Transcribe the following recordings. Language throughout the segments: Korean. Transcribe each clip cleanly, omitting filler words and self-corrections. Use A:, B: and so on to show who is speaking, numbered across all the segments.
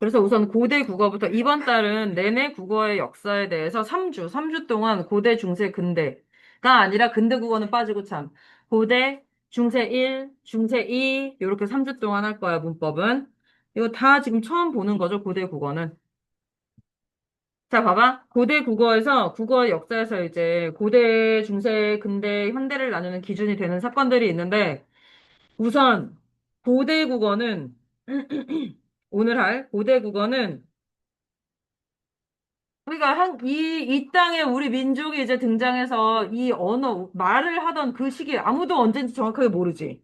A: 그래서 우선 고대 국어부터 이번 달은 내내 국어의 역사에 대해서 3주 동안 고대, 중세, 근대가 아니라 근대 국어는 빠지고 참. 고대, 중세 1, 중세 2, 이렇게 3주 동안 할 거야, 문법은. 이거 다 지금 처음 보는 거죠, 고대 국어는. 자, 봐봐. 고대 국어에서, 국어 역사에서 이제 고대, 중세, 근대, 현대를 나누는 기준이 되는 사건들이 있는데, 우선, 고대 국어는, 오늘 할 고대 국어는 우리가 이 땅에 우리 민족이 이제 등장해서 이 언어, 말을 하던 그 시기 아무도 언제인지 정확하게 모르지.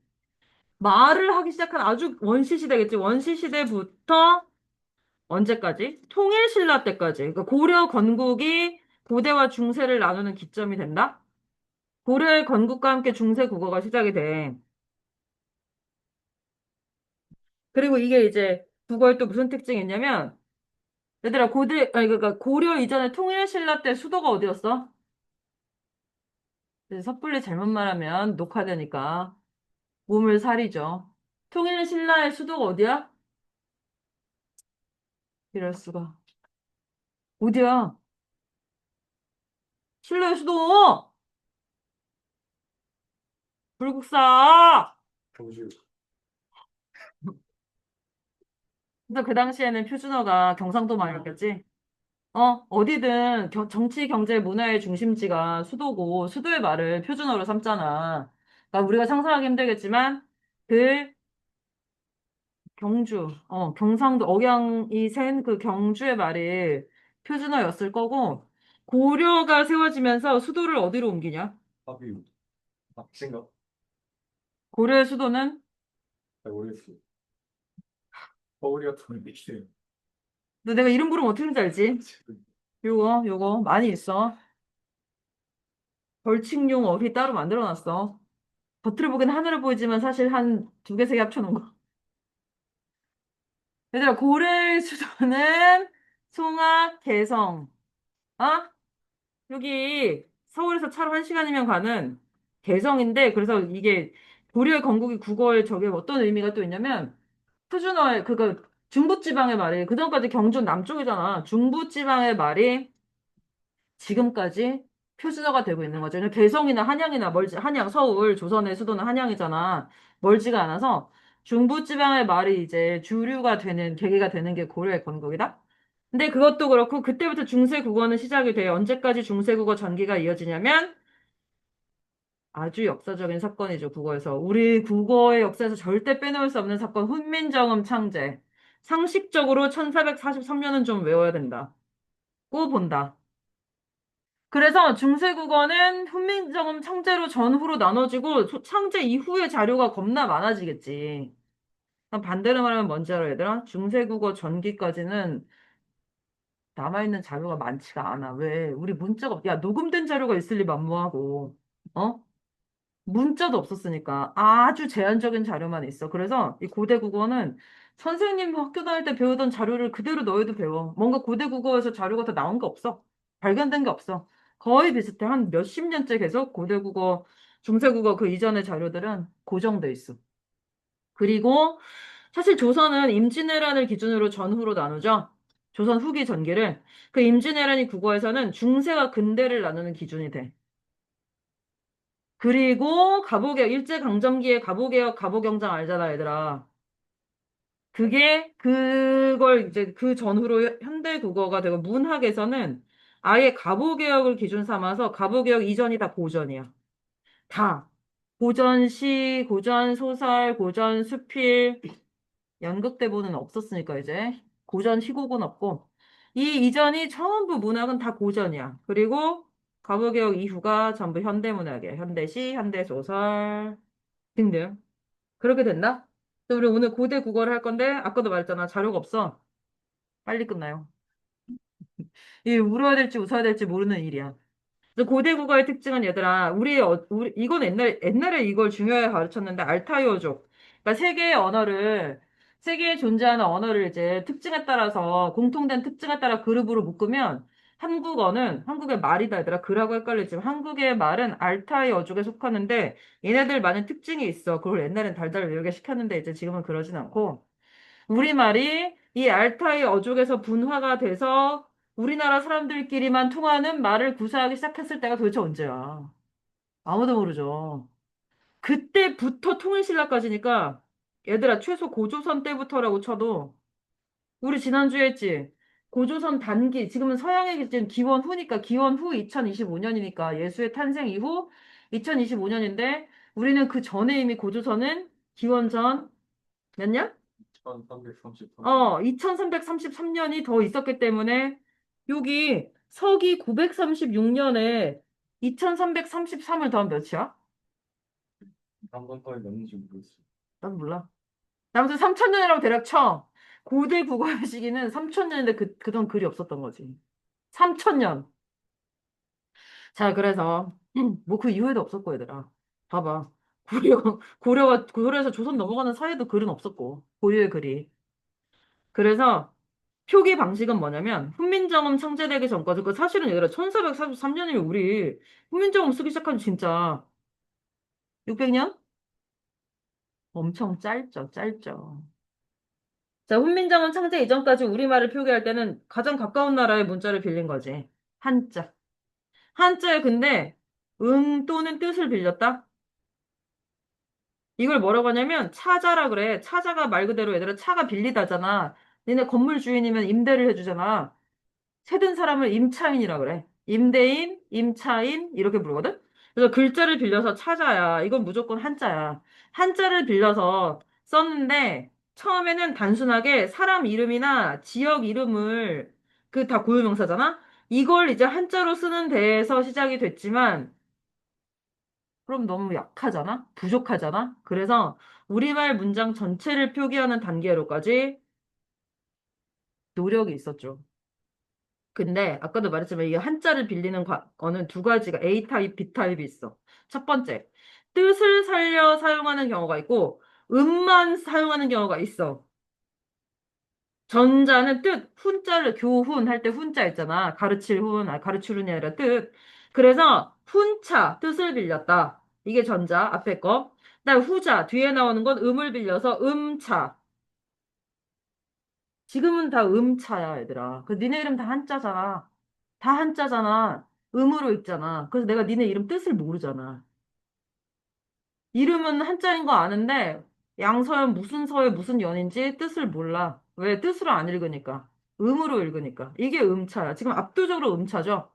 A: 말을 하기 시작한 아주 원시시대겠지. 원시시대부터 언제까지? 통일신라 때까지. 그러니까 고려 건국이 고대와 중세를 나누는 기점이 된다? 고려의 건국과 함께 중세 국어가 시작이 돼. 그리고 이게 이제 국어에 또 무슨 특징이 있냐면, 얘들아, 아니, 그러니까 고려 이전에 통일신라 때 수도가 어디였어? 섣불리 잘못 말하면 녹화되니까. 몸을 사리죠. 통일 신라의 수도가 어디야? 이럴 수가. 어디야? 신라의 수도! 불국사!
B: 경주.
A: 근데 그 당시에는 표준어가 경상도 말이었겠지? 어디든 정치, 경제, 문화의 중심지가 수도고, 수도의 말을 표준어로 삼잖아. 그러니까 우리가 상상하기 힘들겠지만, 그 경상도, 억양이 센 그 경주의 말이 표준어였을 거고, 고려가 세워지면서 수도를 어디로 옮기냐?
B: 합이 박신가?
A: 고려의 수도는
B: 잘 모르겠어. 서울이가 더 있어요.
A: 너 내가 이름 부르면 어떻게 되는지 알지? 요거 많이 있어. 벌칙용 어휘 따로 만들어놨어. 겉으로 보기엔 하늘을 보이지만 사실 한 두 개, 세 개 합쳐놓은 거. 얘들아, 고려의 수도는 송악, 개성. 어? 여기 서울에서 차로 한 시간이면 가는 개성인데, 그래서 이게 고려의 건국이 국어에 저게 어떤 의미가 또 있냐면, 표준어에, 중부지방의 말이, 그전까지 경주 남쪽이잖아. 중부지방의 말이 지금까지 표준어가 되고 있는 거죠. 그러니까 개성이나 한양이나 한양, 서울, 조선의 수도는 한양이잖아. 멀지가 않아서 중부지방의 말이 이제 주류가 되는, 계기가 되는 게 고려의 건국이다. 근데 그것도 그렇고, 그때부터 중세 국어는 시작이 돼요. 언제까지 중세 국어 전기가 이어지냐면, 아주 역사적인 사건이죠, 국어에서. 우리 국어의 역사에서 절대 빼놓을 수 없는 사건, 훈민정음 창제. 상식적으로 1443년은 좀 외워야 된다. 꼭 본다. 그래서 중세국어는 훈민정음 창제로 전후로 나눠지고 창제 이후의 자료가 겁나 많아지겠지. 그럼 반대로 말하면 뭔지 알아, 얘들아? 중세국어 전기까지는 남아있는 자료가 많지가 않아. 왜? 우리 문자가, 야, 녹음된 자료가 있을 리 만무하고, 어? 문자도 없었으니까 아주 제한적인 자료만 있어. 그래서 이 고대 국어는 선생님 학교 다닐 때 배우던 자료를 그대로 너희도 배워. 뭔가 고대 국어에서 자료가 더 나온 게 없어. 발견된 게 없어. 거의 비슷해. 한 몇십 년째 계속 고대 국어, 중세 국어 그 이전의 자료들은 고정돼 있어. 그리고 사실 조선은 임진왜란을 기준으로 전후로 나누죠. 조선 후기 전기를. 그 임진왜란이 국어에서는 중세와 근대를 나누는 기준이 돼. 그리고 갑오개혁, 일제강점기에 갑오개혁, 갑오경장 알잖아, 얘들아. 그걸 이제 그 전후로 현대 국어가 되고 문학에서는 아예 갑오개혁을 기준 삼아서 갑오개혁 이전이 다 고전이야. 다. 고전시, 고전소설, 고전수필, 연극대본은 없었으니까 이제. 고전 희곡은 없고. 이 이전이 전부 문학은 다 고전이야. 그리고 갑오개혁 이후가 전부 현대문학이야. 현대시, 현대소설 등등. 그렇게 됐나? 또 우리 오늘 고대 국어를 할 건데 아까도 말했잖아. 자료가 없어. 빨리 끝나요. 이 울어야 될지 웃어야 될지 모르는 일이야. 그래서 고대 국어의 특징은 얘들아, 이건 옛날에 이걸 중요하게 가르쳤는데, 알타이어족. 그러니까 세계에 존재하는 언어를 이제 특징에 따라서, 공통된 특징에 따라 그룹으로 묶으면, 한국의 말이다, 얘들아. 그라고 헷갈리지만, 한국의 말은 알타이어족에 속하는데, 얘네들 많은 특징이 있어. 그걸 옛날엔 달달 외우게 시켰는데, 이제 지금은 그러진 않고, 우리말이 이 알타이 어족에서 분화가 돼서 우리나라 사람들끼리만 통하는 말을 구사하기 시작했을 때가 도대체 언제야? 아무도 모르죠. 그때부터 통일신라까지니까 얘들아 최소 고조선 때부터라고 쳐도 우리 지난주에 했지. 고조선 단기 지금은 서양의 지금 기원 후니까 기원 후 2025년이니까 예수의 탄생 이후 2025년인데 우리는 그 전에 이미 고조선은 기원 전 몇 년?
B: 1333.
A: 2333년이 더 있었기 때문에 여기 서기 936년에 2333을 더하면 몇이야?
B: 한번 더에 넣는지 모르겠어요.
A: 나도 몰라. 아무튼 3000년이라고 대략 쳐. 고대 국어의 시기는 3000년인데 그동안 글이 없었던 거지. 3000년. 자, 그래서 뭐 그 이후에도 없었고 얘들아. 봐봐. 고려에서 조선 넘어가는 사이에도 글은 없었고 고유의 글이. 그래서 표기 방식은 뭐냐면 훈민정음 창제되기 전까지 그 사실은 얘들아 1443년이면 우리 훈민정음 쓰기 시작한 지 진짜 600년? 엄청 짧죠, 짧죠. 자, 훈민정음 창제 이전까지 우리말을 표기할 때는 가장 가까운 나라의 문자를 빌린 거지. 한자. 한자에 근데 또는 뜻을 빌렸다? 이걸 뭐라고 하냐면 차자라 그래. 차자가 말 그대로 얘들아 차가 빌리다잖아. 니네 건물 주인이면 임대를 해주잖아. 세든 사람을 임차인이라 그래. 임대인, 임차인 이렇게 부르거든. 그래서 글자를 빌려서 찾아야 이건 무조건 한자야. 한자를 빌려서 썼는데 처음에는 단순하게 사람 이름이나 지역 이름을 그 다 고유명사잖아. 이걸 이제 한자로 쓰는 데에서 시작이 됐지만 그럼 너무 약하잖아? 부족하잖아? 그래서 우리말 문장 전체를 표기하는 단계로까지 노력이 있었죠. 근데 아까도 말했지만 이게 한자를 빌리는 거는 두 가지가 A타입, B타입이 있어. 첫 번째, 뜻을 살려 사용하는 경우가 있고 음만 사용하는 경우가 있어. 전자는 뜻, 훈자를 교훈 할 때 훈자 있잖아. 가르칠 훈, 가르치lun이 아니라 뜻. 그래서 훈차, 뜻을 빌렸다. 이게 전자, 앞에 거. 그다음 후자, 뒤에 나오는 건 음을 빌려서 음차. 지금은 다 음차야, 얘들아. 그 니네 이름 다 한자잖아. 다 한자잖아. 음으로 읽잖아. 그래서 내가 니네 이름 뜻을 모르잖아. 이름은 한자인 거 아는데 양서연 무슨 서에 무슨 연인지 뜻을 몰라. 왜? 뜻으로 안 읽으니까. 음으로 읽으니까. 이게 음차야. 지금 압도적으로 음차죠.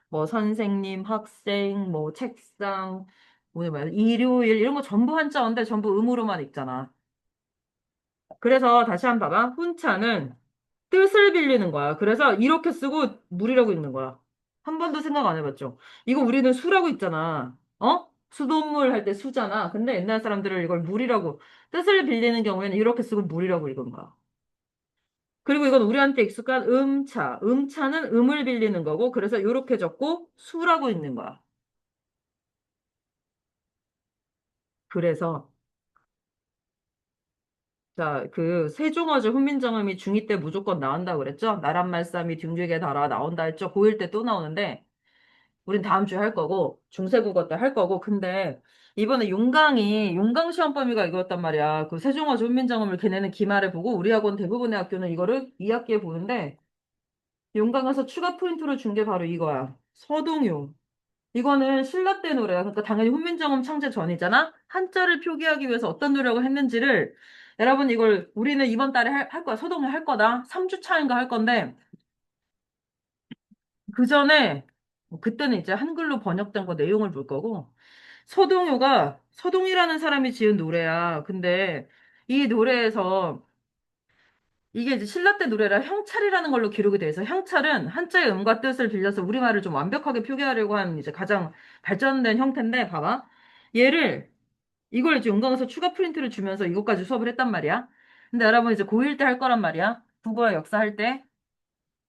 A: 뭐 선생님, 학생, 뭐 책상, 오늘 뭐야, 일요일 이런 거 전부 한자인데 전부 음으로만 읽잖아. 그래서 다시 한번 봐봐. 훈차는 뜻을 빌리는 거야. 그래서 이렇게 쓰고 물이라고 읽는 거야. 한 번도 생각 안 해봤죠? 이거 우리는 수라고 있잖아. 어? 수돗물 할 때 수잖아. 근데 옛날 사람들은 이걸 물이라고 뜻을 빌리는 경우에는 이렇게 쓰고 물이라고 읽은 거야. 그리고 이건 우리한테 익숙한 음차. 음차는 음을 빌리는 거고 그래서 이렇게 적고 수라고 읽는 거야. 그래서 자, 그 세종어제 훈민정음이 중2 때 무조건 나온다고 그랬죠? 나란 말싸미 둥글게 달아 나온다 했죠? 고1 때 또 나오는데 우린 다음 주에 할 거고, 중세국어 때 할 거고, 근데 이번에 용강 시험 범위가 이거였단 말이야. 그 세종어 훈민정음을 걔네는 기말에 보고, 우리 학원 대부분의 학교는 이거를 2학기에 보는데, 용강에서 추가 포인트로 준 게 바로 이거야. 서동요. 이거는 신라 때 노래야. 그러니까 당연히 훈민정음 창제 전이잖아? 한자를 표기하기 위해서 어떤 노력을 했는지를, 여러분 이걸 우리는 이번 달에 할 거야. 서동요 할 거다. 3주 차인가 할 건데, 그 전에, 그때는 이제 한글로 번역된 거 내용을 볼 거고, 서동이라는 사람이 지은 노래야. 근데 이 노래에서 이게 이제 신라 때 노래라 형찰이라는 걸로 기록이 돼 있어. 형찰은 한자의 음과 뜻을 빌려서 우리말을 좀 완벽하게 표기하려고 하는 이제 가장 발전된 형태인데, 봐봐. 얘를, 이걸 이제 용강에서 추가 프린트를 주면서 이것까지 수업을 했단 말이야. 근데 여러분 이제 고1 때 할 거란 말이야. 국어와 역사 할 때.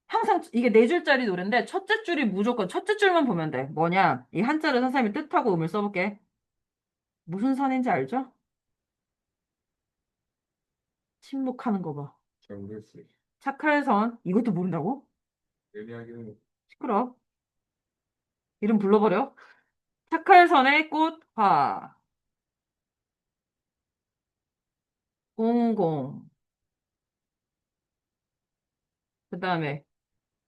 A: 항상 이게 네 줄짜리 노래인데 첫째 줄이 무조건 첫째 줄만 보면 돼. 뭐냐? 이 한자를 선생님이 뜻하고 음을 써볼게. 무슨 선인지 알죠? 침묵하는 거 봐.
B: 잘 모르겠어요.
A: 차칼선. 이것도 모른다고?
B: 예리하게는
A: 시끄러. 이름 불러버려. 차칼선의 꽃화. 공공. 그 다음에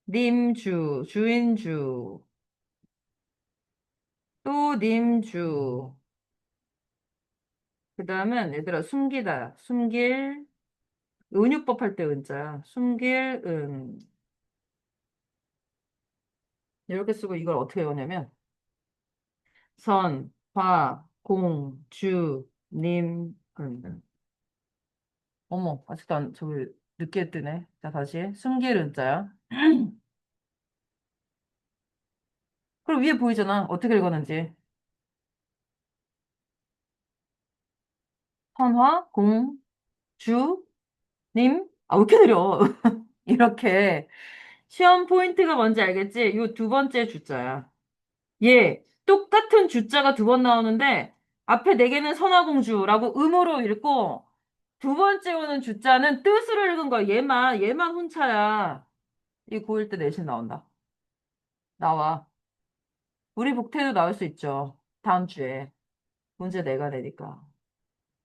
A: 님주, 주인주, 또 님주. 그 다음은 얘들아 숨기다, 숨길, 은유법 할 때 은자야. 숨길, 은. 이렇게 쓰고 이걸 어떻게 외우냐면 선, 화, 공, 주, 님, 은. 어머, 아직도 안, 저기 늦게 뜨네. 자, 다시. 숨길 은자야. 그리고 위에 보이잖아. 어떻게 읽었는지. 선화, 공, 주, 님. 아, 왜 이렇게 느려? 이렇게. 시험 포인트가 뭔지 알겠지? 요 두 번째 주자야. 얘, 똑같은 주자가 두 번 나오는데, 앞에 네 개는 선화공주라고 음으로 읽고, 두 번째 오는 주자는 뜻으로 읽은 거야. 얘만 훈차야. 이 고1 때 내신 나온다. 나와. 우리 복태도 나올 수 있죠. 다음 주에. 문제 내가 내니까.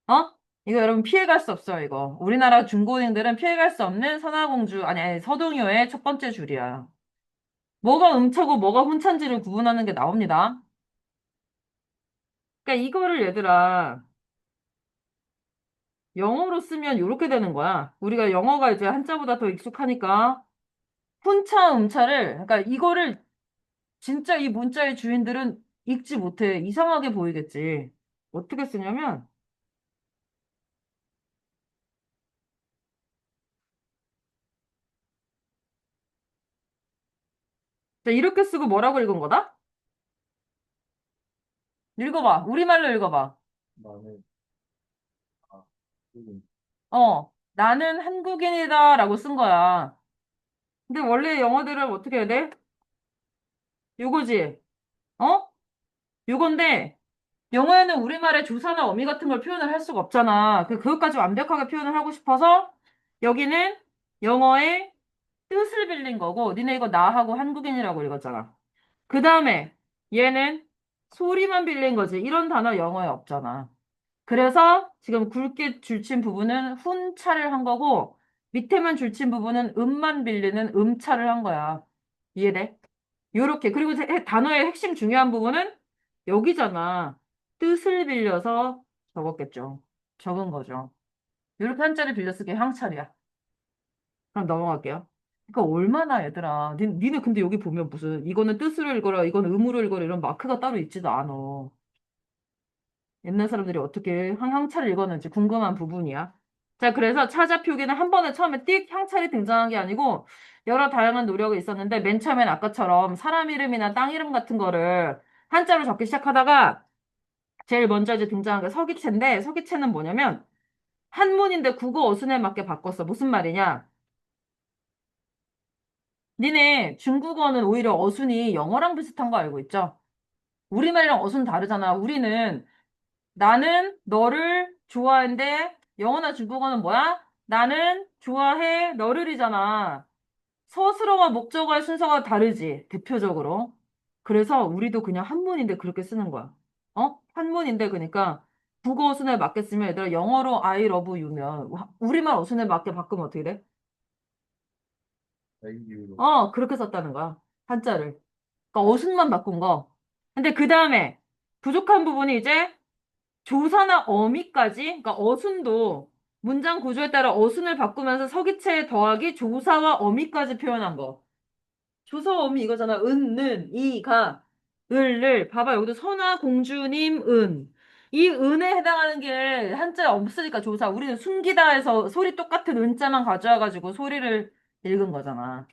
A: 어? 이거 여러분 피해갈 수 없어요, 이거. 우리나라 중고딩들은 피해갈 수 없는 선화공주, 아니, 서동요의 첫 번째 줄이야. 뭐가 음차고 뭐가 훈차인지를 구분하는 게 나옵니다. 그러니까 이거를 얘들아, 영어로 쓰면 이렇게 되는 거야. 우리가 영어가 이제 한자보다 더 익숙하니까 훈차, 음차를, 그러니까 이거를 진짜 이 문자의 주인들은 읽지 못해. 이상하게 보이겠지. 어떻게 쓰냐면, 자, 이렇게 쓰고 뭐라고 읽은 거다? 읽어봐. 우리말로 읽어봐.
B: 나는, 아, 그리고
A: 나는 한국인이다 라고 쓴 거야. 근데 원래 영어들은 어떻게 해야 돼? 요거지. 어? 요건데, 영어에는 우리말의 조사나 어미 같은 걸 표현을 할 수가 없잖아. 그것까지 완벽하게 표현을 하고 싶어서, 여기는 영어의 뜻을 빌린 거고, 니네 이거 나하고 한국인이라고 읽었잖아. 그 다음에, 얘는 소리만 빌린 거지. 이런 단어 영어에 없잖아. 그래서 지금 굵게 줄친 부분은 훈차를 한 거고, 밑에만 줄친 부분은 음만 빌리는 음차를 한 거야. 이해돼? 요렇게. 그리고 단어의 핵심 중요한 부분은 여기잖아. 뜻을 빌려서 적었겠죠. 적은 거죠. 요렇게 한자를 빌려 쓰기 향찰이야. 그럼 넘어갈게요. 그러니까 얼마나 얘들아. 니네 근데 여기 보면 무슨 이거는 뜻으로 읽어라, 이거는 음으로 읽어라 이런 마크가 따로 있지도 않아. 옛날 사람들이 어떻게 향차를 읽었는지 궁금한 부분이야. 자, 그래서 차자 표기는 한 번에 처음에 띡 향찰이 등장한 게 아니고 여러 다양한 노력이 있었는데 맨 처음엔 아까처럼 사람 이름이나 땅 이름 같은 거를 한자로 적기 시작하다가 제일 먼저 이제 등장한 게 서기체인데 서기체는 뭐냐면 한문인데 국어 어순에 맞게 바꿨어. 무슨 말이냐? 니네 중국어는 오히려 어순이 영어랑 비슷한 거 알고 있죠? 우리말이랑 어순 다르잖아. 우리는 나는 너를 좋아하는데 영어나 중국어는 뭐야? 나는 좋아해 너를이잖아. 서술어와 목적어의 순서가 다르지, 대표적으로. 그래서 우리도 그냥 한문인데 그렇게 쓰는 거야. 한문인데 그러니까 국어 어순에 맞게 쓰면 얘들아 영어로 I love you면 우리말 어순에 맞게 바꾸면 어떻게 돼?
B: 애기로,
A: 그렇게 썼다는 거야. 한자를. 그러니까 어순만 바꾼 거. 근데 그 다음에 부족한 부분이 이제 조사나 어미까지, 그러니까 어순도 문장 구조에 따라 어순을 바꾸면서 서기체 더하기 조사와 어미까지 표현한 거. 조사 어미 이거잖아. 는, 이가, 을. 봐봐. 여기도 선화 공주님 은. 이 은에 해당하는 게 한자에 없으니까 조사. 우리는 숨기다 해서 소리 똑같은 은자만 가져와가지고 소리를 읽은 거잖아.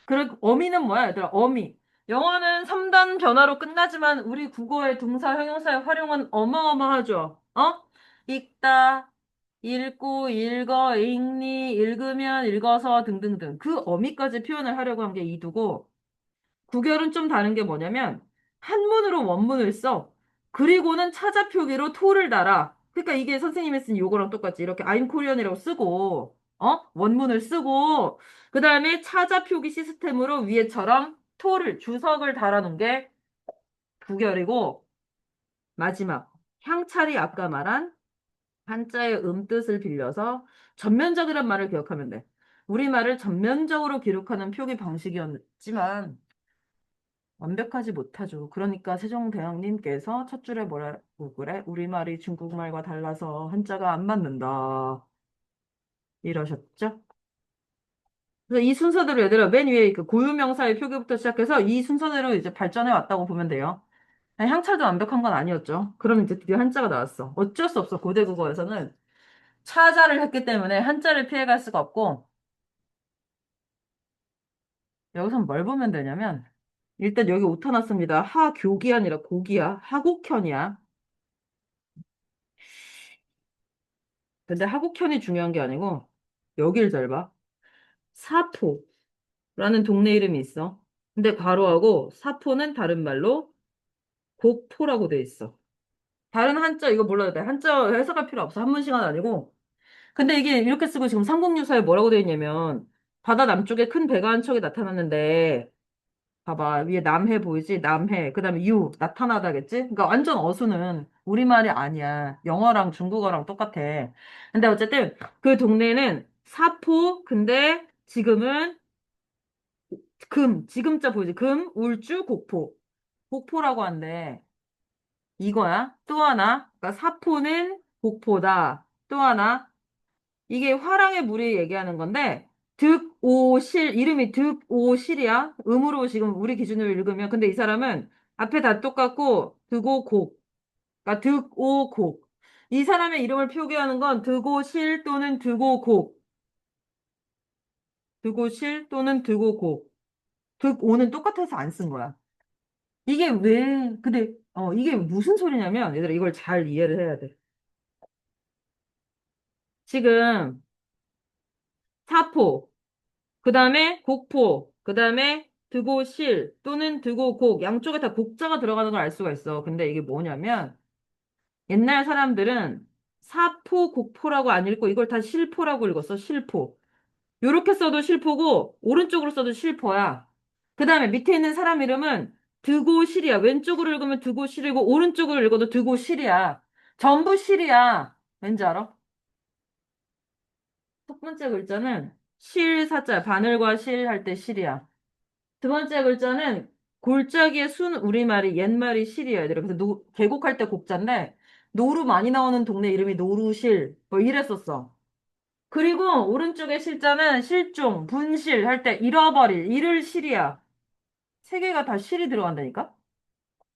A: 그리고 어미는 뭐야, 얘들아? 어미. 영어는 3단 변화로 끝나지만 우리 국어의 동사, 형용사의 활용은 어마어마하죠. 읽다, 읽고, 읽어, 읽니, 읽으면, 읽어서 등등등. 그 어미까지 표현을 하려고 한 게 이두고, 구결은 좀 다른 게 뭐냐면, 한문으로 원문을 써. 그리고는 차자 표기로 토를 달아. 그러니까 이게 선생님이 쓴 요거랑 똑같지. 이렇게 I'm Korean이라고 쓰고, 원문을 쓰고, 그 다음에 차자 표기 시스템으로 위에처럼 토를, 주석을 달아놓은 게 구결이고, 마지막, 향찰이 아까 말한 한자의 음뜻을 빌려서 전면적이란 말을 기억하면 돼. 우리말을 전면적으로 기록하는 표기 방식이었지만 완벽하지 못하죠. 그러니까 세종대왕님께서 첫 줄에 뭐라고 그래? 우리말이 중국말과 달라서 한자가 안 맞는다. 이러셨죠? 그래서 이 순서대로 얘들아 맨 위에 그 고유명사의 표기부터 시작해서 이 순서대로 이제 발전해 왔다고 보면 돼요. 아니, 향찰도 완벽한 건 아니었죠. 그럼 이제 드디어 한자가 나왔어. 어쩔 수 없어. 고대 국어에서는 차자를 했기 때문에 한자를 피해갈 수가 없고 여기서 뭘 보면 되냐면 일단 여기 오타 났습니다. 하교기 아니라 고기야. 하곡현이야. 근데 하곡현이 중요한 게 아니고 여길 잘 봐. 사포라는 동네 이름이 있어. 근데 괄호하고 사포는 다른 말로 곡포라고 돼 있어. 다른 한자 이거 몰라도 돼. 한자 해석할 필요 없어. 한문 시간 아니고. 근데 이게 이렇게 쓰고 지금 삼국유사에 뭐라고 돼 있냐면 바다 남쪽에 큰 배가 한 척이 나타났는데 봐봐 위에 남해 보이지? 남해 그다음에 유 나타나다겠지? 그러니까 완전 어수는 우리말이 아니야. 영어랑 중국어랑 똑같아. 근데 어쨌든 그 동네는 사포 근데 지금은 지금자 보이지? 울주 곡포 곡포라고 한대. 이거야. 또 하나 그러니까 사포는 곡포다. 또 하나 이게 화랑의 물이 얘기하는 건데, 득오실, 이름이 득오실이야. 음으로 지금 우리 기준으로 읽으면. 근데 이 사람은 앞에 다 똑같고, 득오곡. 그러니까 득오곡. 이 사람의 이름을 표기하는 건 득오실 또는 득오곡. 득오실 또는 득오곡. 득오는 똑같아서 안 쓴 거야. 이게 왜, 근데, 이게 무슨 소리냐면, 얘들아, 이걸 잘 이해를 해야 돼. 지금, 사포, 그 다음에 곡포, 그 다음에 드고실 또는 드고곡 양쪽에 다 곡자가 들어가는 걸 알 수가 있어. 근데 이게 뭐냐면 옛날 사람들은 사포, 곡포라고 안 읽고 이걸 다 실포라고 읽었어. 실포. 요렇게 써도 실포고 오른쪽으로 써도 실포야. 그 다음에 밑에 있는 사람 이름은 드고실이야. 왼쪽으로 읽으면 드고실이고 오른쪽으로 읽어도 드고실이야. 전부 실이야. 왠지 알아? 첫 번째 글자는 실사자, 바늘과 실 할 때 실이야. 두 번째 글자는 골짜기의 순 우리말이 옛말이 실이야. 얘들아. 그래서 계곡할 때 곡자인데 노루 많이 나오는 동네 이름이 노루실 뭐 이랬었어. 그리고 오른쪽에 실자는 실종, 분실 할 때 잃어버릴, 잃을 실이야. 세 개가 다 실이 들어간다니까?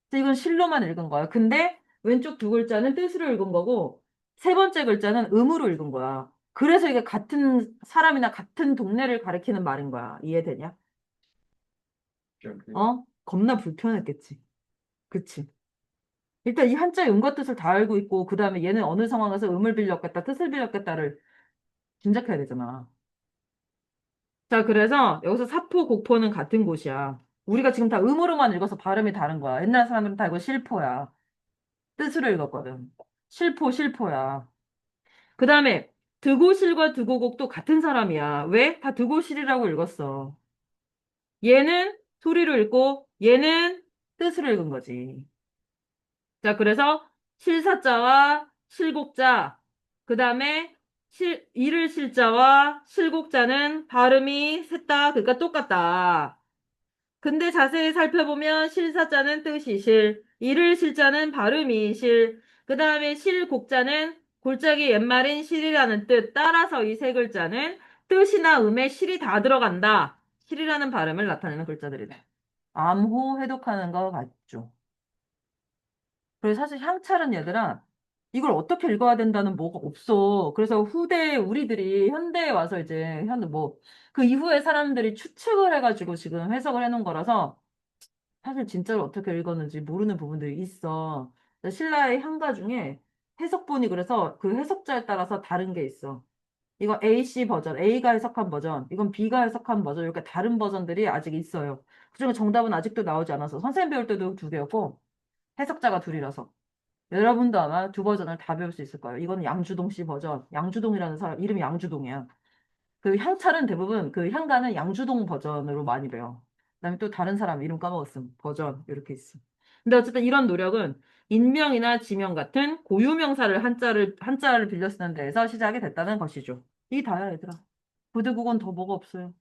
A: 그래서 이건 실로만 읽은 거야. 근데 왼쪽 두 글자는 뜻으로 읽은 거고 세 번째 글자는 음으로 읽은 거야. 그래서 이게 같은 사람이나 같은 동네를 가리키는 말인 거야. 이해되냐? 겁나 불편했겠지. 그치? 일단 이 한자의 음과 뜻을 다 알고 있고, 그 다음에 얘는 어느 상황에서 음을 빌렸겠다, 뜻을 빌렸겠다를 짐작해야 되잖아. 자, 그래서 여기서 사포, 곡포는 같은 곳이야. 우리가 지금 다 음으로만 읽어서 발음이 다른 거야. 옛날 사람들은 다 이거 실포야. 뜻으로 읽었거든. 실포, 실포야. 그 다음에 드고실과 드고곡도 같은 사람이야. 왜? 다 드고실이라고 읽었어. 얘는 소리로 읽고, 얘는 뜻으로 읽은 거지. 자, 그래서 실사자와 실곡자, 그 다음에 이를 실자와 실곡자는 발음이 셋 다, 그러니까 똑같다. 근데 자세히 살펴보면 실사자는 뜻이 실, 이를 실자는 발음이 실, 그 다음에 실곡자는 골짜기 옛말인 실이라는 뜻, 따라서 이 세 글자는 뜻이나 음에 실이 다 들어간다. 실이라는 발음을 나타내는 글자들이다. 암호 해독하는 거 같죠? 그래서 사실 향찰은 얘들아, 이걸 어떻게 읽어야 된다는 뭐가 없어. 그래서 후대 우리들이 현대에 와서 이제 그 이후에 사람들이 추측을 해가지고 지금 해석을 해놓은 거라서 사실 진짜로 어떻게 읽었는지 모르는 부분들이 있어. 신라의 향가 중에 해석본이 그래서 그 해석자에 따라서 다른 게 있어. 이거 AC 버전, A가 해석한 버전, 이건 B가 해석한 버전, 이렇게 다른 버전들이 아직 있어요. 그중에 정답은 아직도 나오지 않아서 선생님 배울 때도 두 개였고 해석자가 둘이라서. 여러분도 아마 두 버전을 다 배울 수 있을 거예요. 이거는 양주동 씨 버전. 양주동이라는 사람, 이름이 양주동이야. 그 향찰은 대부분 그 향가는 양주동 버전으로 많이 배워. 그다음에 또 다른 사람 이름 까먹었음. 버전 이렇게 있어. 근데 어쨌든 이런 노력은 인명이나 지명 같은 고유명사를 한자를 빌려 쓰는 데에서 시작이 됐다는 것이죠. 이게 다야, 얘들아. 고대국어는 더 뭐가 없어요.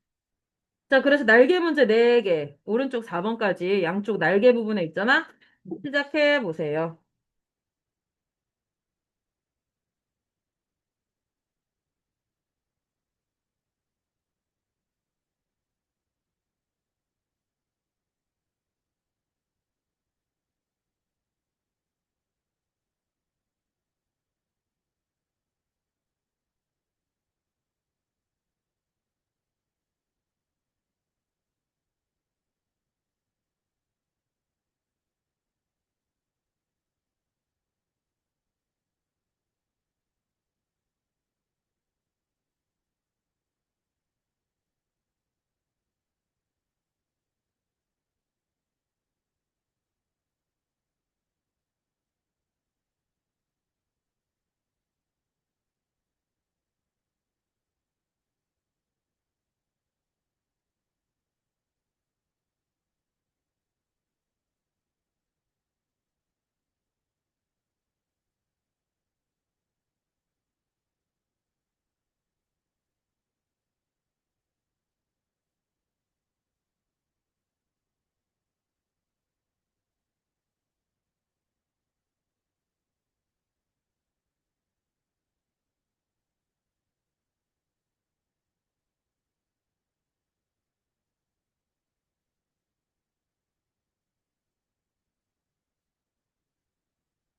A: 자, 그래서 날개 문제 4개. 오른쪽 4번까지 양쪽 날개 부분에 있잖아? 시작해 보세요.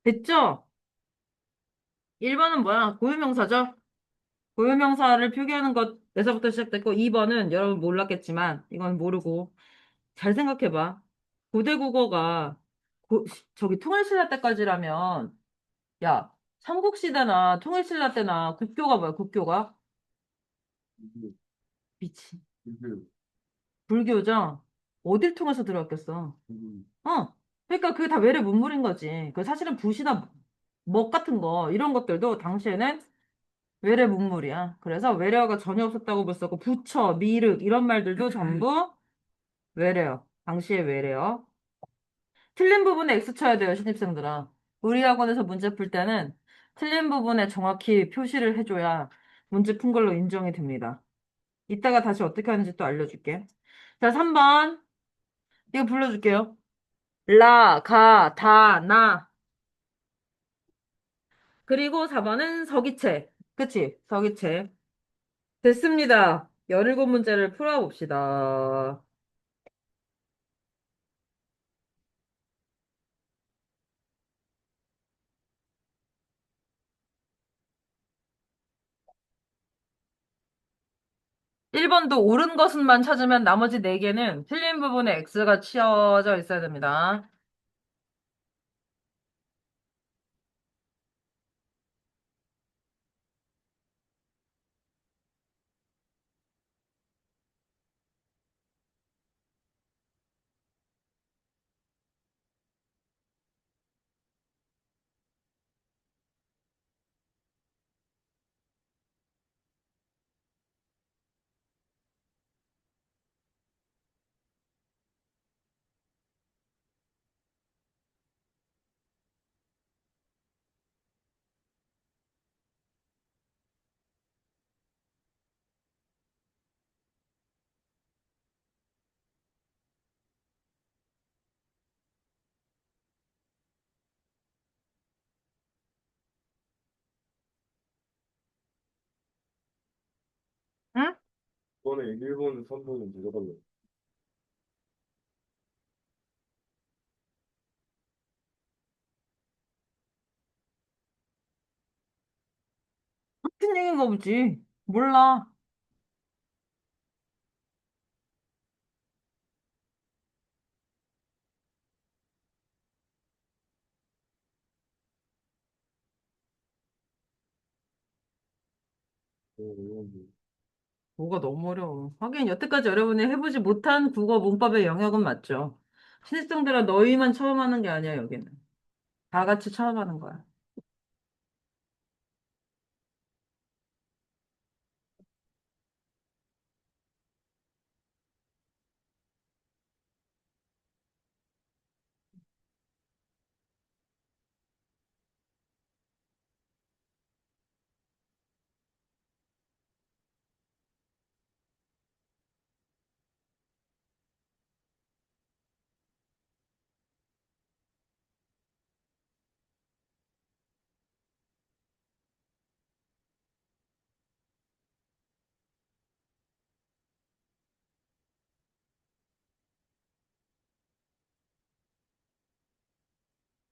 A: 됐죠? 1번은 뭐야? 고유명사죠? 고유명사를 표기하는 것에서부터 시작됐고, 2번은 여러분 몰랐겠지만, 이건 모르고. 잘 생각해봐. 고대국어가, 저기 통일신라 때까지라면, 야, 삼국시대나 통일신라 때나 국교가 뭐야, 국교가?
B: 불교,
A: 미치.
B: 불교,
A: 불교죠? 어딜 통해서 들어왔겠어?
B: 불교.
A: 어. 그러니까 그게 다 외래 문물인 거지. 그 사실은 붓이나 먹 같은 거, 이런 것들도 당시에는 외래 문물이야. 그래서 외래어가 전혀 없었다고 볼 수 없고, 부처, 미륵, 이런 말들도 전부 외래어. 당시의 외래어. 틀린 부분에 X 쳐야 돼요, 신입생들아. 우리 학원에서 문제 풀 때는 틀린 부분에 정확히 표시를 해줘야 문제 푼 걸로 인정이 됩니다. 이따가 다시 어떻게 하는지 또 알려줄게. 자, 3번. 이거 불러줄게요. 라, 가, 다, 나. 그리고 4번은 서기체. 그치? 서기체. 됐습니다. 17문제를 풀어봅시다. 1번도 옳은 것만 찾으면 나머지 4개는 틀린 부분에 X가 치어져 있어야 됩니다. 응?
B: 이번에 일본 선수는 누가 걸려?
A: 같은 얘기인가 보지. 몰라.
B: 이건
A: 뭐가 너무 어려워. 하긴 여태까지 여러분이 해보지 못한 국어 문법의 영역은 맞죠. 신입생들아 너희만 처음 하는 게 아니야, 여기는. 다 같이 처음 하는 거야.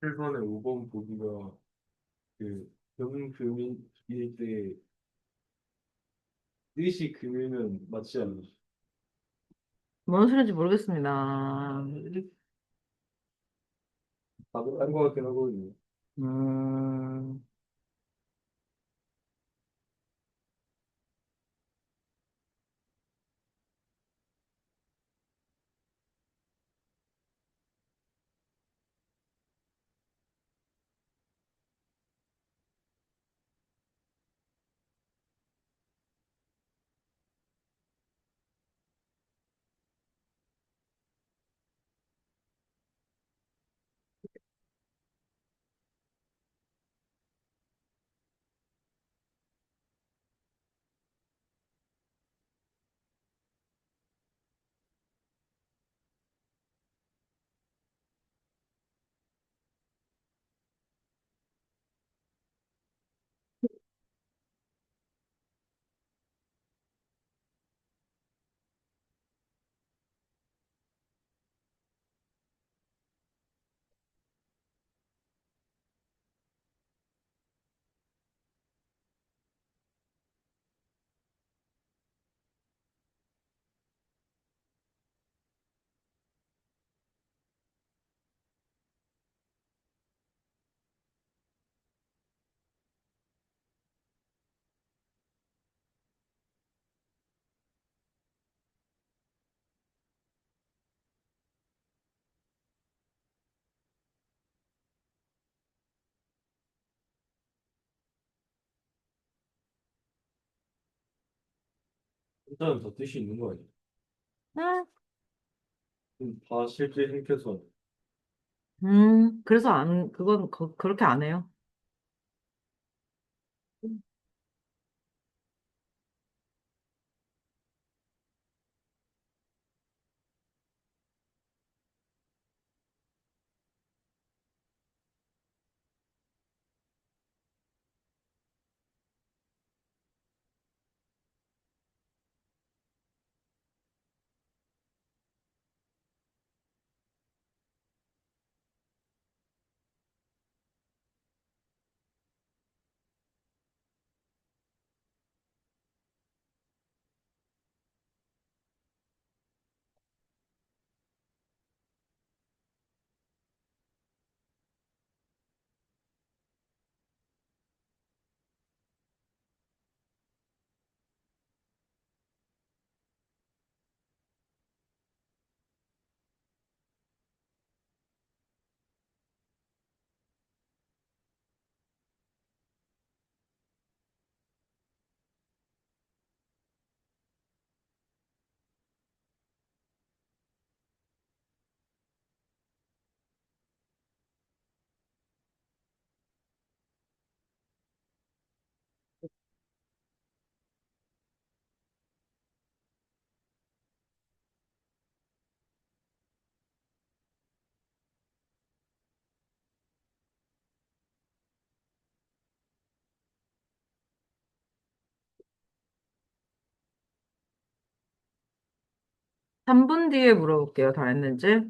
B: 7번에 5번 보기가 그 경금일 때 뜻이 금이면 맞지 않나?
A: 뭔 소리인지 모르겠습니다.
B: 답을 딴거 같긴 하거든요.
A: 음,
B: 일단은 다 뜻이 있는 거 아니야?
A: 음,
B: 다 실제 행태선.
A: 그래서 그건 그렇게 안 해요. 3분 뒤에 물어볼게요. 다 했는지.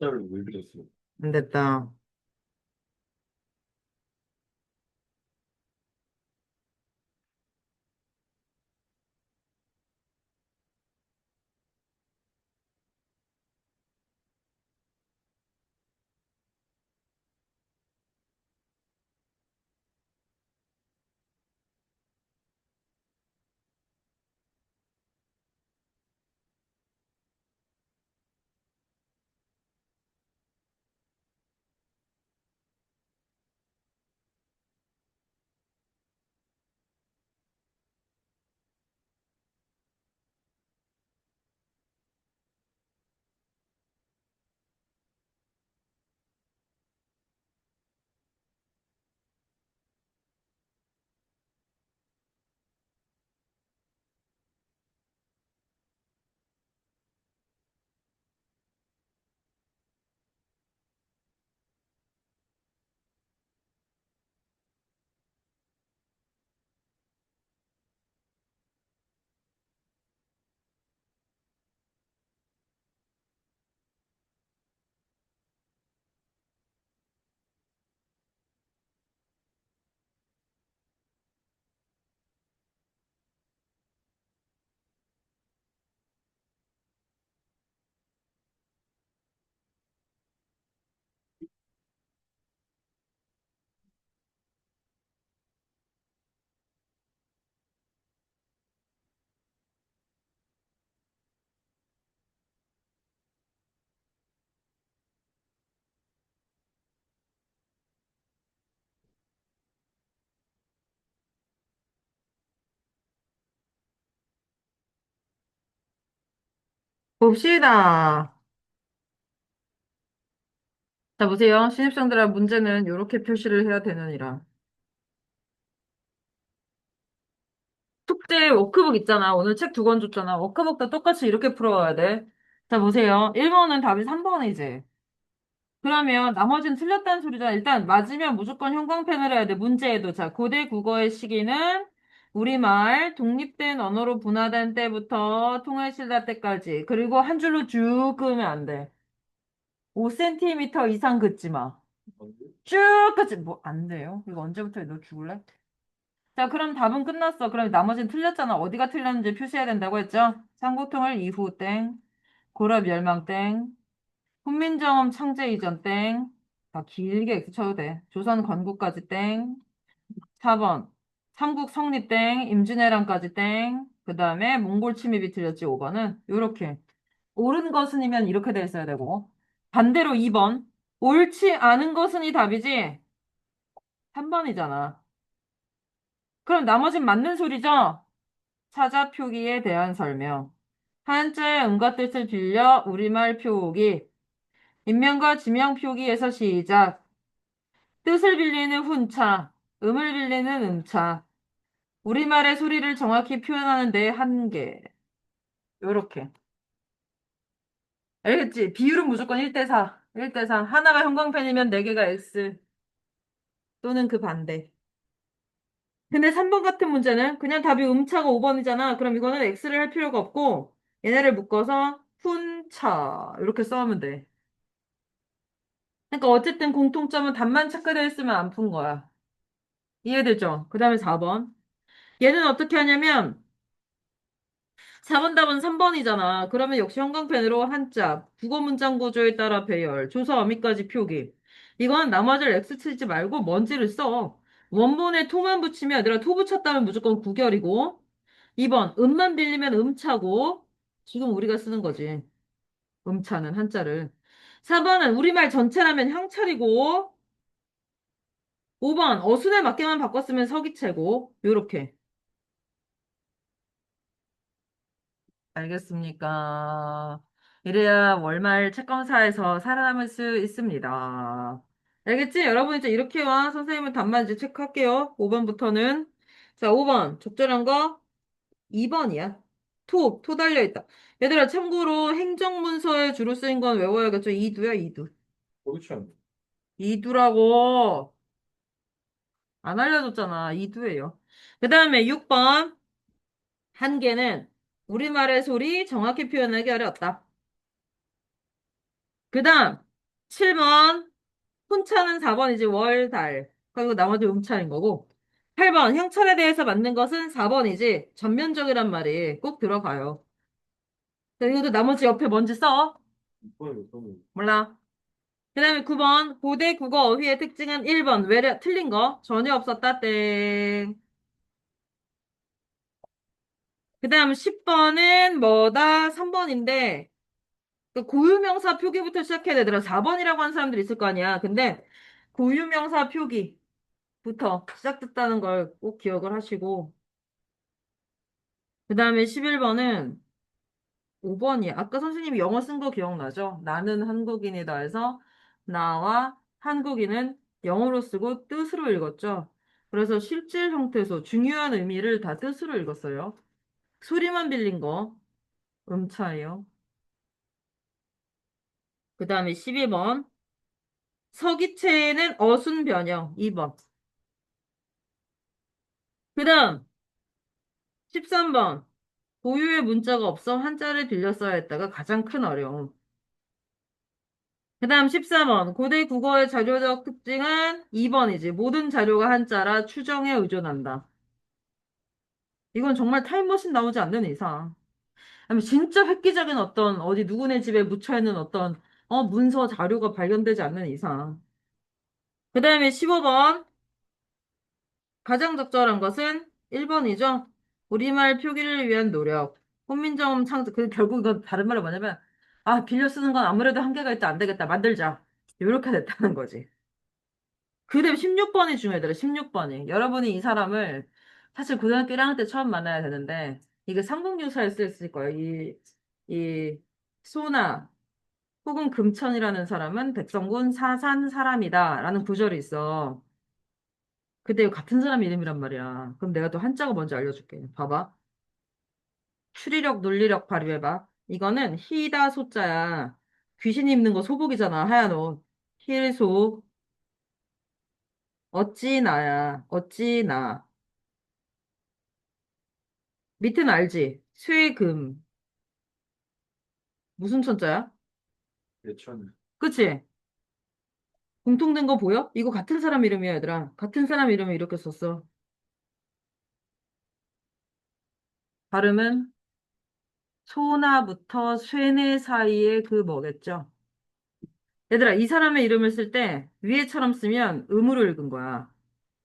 B: 숫자를 왜 그렸어?
A: 안 됐다. 봅시다. 자, 보세요. 신입생들아 문제는 이렇게 표시를 해야 되느니라. 숙제 워크북 있잖아. 오늘 책 두 권 줬잖아. 워크북도 똑같이 이렇게 풀어와야 돼. 자, 보세요. 1번은 답이 3번이지. 그러면 나머지는 틀렸다는 소리잖아. 일단 맞으면 무조건 형광펜을 해야 돼. 문제에도. 자, 고대 국어의 시기는 우리말 독립된 언어로 분화된 때부터 통일신라 때까지. 그리고 한 줄로 쭉 끄면 안 돼. 5cm 이상 긋지 마. 쭉 긋지, 뭐, 안 돼요? 이거 언제부터 너 죽을래? 자, 그럼 답은 끝났어. 그럼 나머지는 틀렸잖아. 어디가 틀렸는지 표시해야 된다고 했죠? 삼국통일 이후 땡, 고려 멸망 땡, 훈민정음 창제 이전 땡, 다 길게 X 쳐도 돼. 조선 건국까지 땡, 4번, 삼국 성립 땡, 임진왜란까지 땡, 그 다음에 몽골 침입이 틀렸지, 5번은. 요렇게. 옳은 것은이면 이렇게 돼 있어야 되고. 반대로 2번, 옳지 않은 것은이 답이지? 3번이잖아. 그럼 나머진 맞는 소리죠? 사자 표기에 대한 설명. 한자의 음과 뜻을 빌려 우리말 표기. 인명과 지명 표기에서 시작. 뜻을 빌리는 훈차, 음을 빌리는 음차. 우리말의 소리를 정확히 표현하는 데 한계. 요렇게. 알겠지? 비율은 무조건 1대4. 1대4. 하나가 형광펜이면 4개가 X. 또는 그 반대. 근데 3번 같은 문제는 그냥 답이 음차가 5번이잖아. 그럼 이거는 X를 할 필요가 없고 얘네를 묶어서 훈차 이렇게 써면 돼. 그러니까 어쨌든 공통점은 답만 체크되어 있으면 안 푼 거야. 이해되죠? 그 다음에 4번. 얘는 어떻게 하냐면 4번 답은 3번이잖아. 그러면 역시 형광펜으로 한자, 국어 문장 구조에 따라 배열, 조사 어미까지 표기. 이건 나머지를 X 치지 말고 먼지를 써. 원본에 토만 붙이면 얘들아 토 붙였다면 무조건 구결이고 2번 음만 빌리면 음차고 지금 우리가 쓰는 거지. 음차는 한자를. 4번은 우리말 전체라면 향찰이고 5번 어순에 맞게만 바꿨으면 서기체고 요렇게. 알겠습니까? 이래야 월말 채권사에서 살아남을 수 있습니다. 알겠지? 여러분 이제 이렇게 와. 선생님은 답만 이제 체크할게요. 5번부터는. 자, 5번. 적절한 거 2번이야. 토 달려있다. 얘들아, 참고로 행정문서에 주로 쓰인 건 외워야겠죠? 이두야, 이두.
B: 그렇지 않나?
A: 이두라고. 안 알려줬잖아. 이두예요. 그 다음에 6번. 한계는 우리말의 소리 정확히 표현하기 어렵다. 그 다음, 7번, 혼차는 4번이지, 월, 달. 그리고 나머지 음차인 거고. 8번, 형철에 대해서 맞는 것은 4번이지, 전면적이란 말이 꼭 들어가요. 그리고 나머지 옆에 뭔지 써?
B: 이번에 그러면
A: 몰라. 그 다음에 9번, 고대 국어 어휘의 특징은 1번, 외래, 틀린 거, 전혀 없었다, 땡. 그 다음 10번은 뭐다? 3번인데, 그 고유명사 표기부터 시작해야 되더라. 4번이라고 하는 사람들이 있을 거 아니야. 근데, 고유명사 표기. 부터 시작됐다는 걸 꼭 기억을 하시고, 그 다음에 11번은 5번이, 아까 선생님이 영어 쓴 거 기억나죠? 나는 한국인이다 해서, 나와 한국인은 영어로 쓰고 뜻으로 읽었죠? 그래서 실질 형태소, 중요한 의미를 다 뜻으로 읽었어요. 소리만 빌린 거, 음차예요. 그 다음에 12번, 서기체는 어순 변형, 2번. 그 다음, 13번, 고유의 문자가 없어 한자를 빌려 써야 했다가 가장 큰 어려움. 그 다음 14번. 고대 국어의 자료적 특징은 2번이지. 모든 자료가 한자라 추정에 의존한다. 이건 정말 타임머신 나오지 않는 이상. 아니, 진짜 획기적인 어떤, 어디 누구네 집에 묻혀있는 어떤, 문서 자료가 발견되지 않는 이상. 그 다음에 15번. 가장 적절한 것은 1번이죠. 우리말 표기를 위한 노력. 혼민정음 창조. 결국 이건 다른 말로 뭐냐면, 아, 빌려 쓰는 건 아무래도 한계가 있다. 안 되겠다. 만들자. 이렇게 됐다는 거지. 그 다음에 16번이 중요하더라, 16번이. 여러분이 이 사람을 사실 고등학교 1학년 때 처음 만나야 되는데, 이게 삼국유사에 쓰였을 거예요. 이 소나 혹은 금천이라는 사람은 백성군 사산 사람이다. 라는 구절이 있어. 근데 이거 같은 사람 이름이란 말이야. 그럼 내가 또 한자가 뭔지 알려줄게. 봐봐. 추리력, 논리력 발휘해봐. 이거는 희다 소자야. 귀신 입는 거 소복이잖아. 하얀 옷. 힐소. 어찌 나야. 어찌 나. 밑에는 알지? 쇠금. 무슨 천자야?
B: 예천.
A: 그치? 공통된 거 보여? 이거 같은 사람 이름이야, 얘들아. 같은 사람 이름을 이렇게 썼어. 발음은 소나부터 쇠네 사이에 그 뭐겠죠? 얘들아, 이 사람의 이름을 쓸 때 위에처럼 쓰면 음으로 읽은 거야.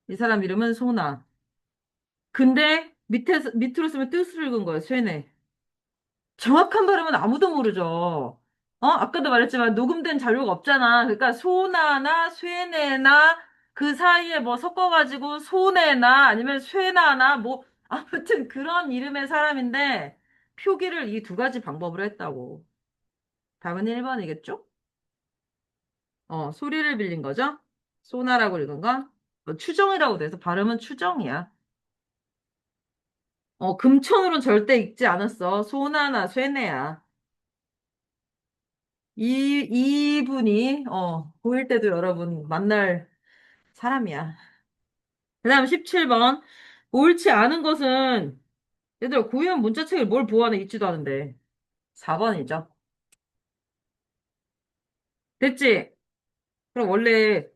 A: 이 사람 이름은 소나. 근데 밑으로 쓰면 뜻으로 읽은 거야, 쇠네. 정확한 발음은 아무도 모르죠. 아까도 말했지만 녹음된 자료가 없잖아. 그러니까 소나나 쇠네나 그 사이에 뭐 섞어가지고 소네나 아니면 쇠나나 뭐 아무튼 그런 이름의 사람인데 표기를 이 두 가지 방법으로 했다고. 답은 1번이겠죠? 소리를 빌린 거죠? 소나라고 읽은 건? 추정이라고 돼서 발음은 추정이야. 금천으로는 절대 읽지 않았어. 소나나 쇠네야. 이분이, 보일 때도 여러분 만날 사람이야. 그 다음 17번. 옳지 않은 것은, 얘들아, 고유한 문자책을 뭘 보완해 있지도 않은데. 4번이죠. 됐지? 그럼 원래,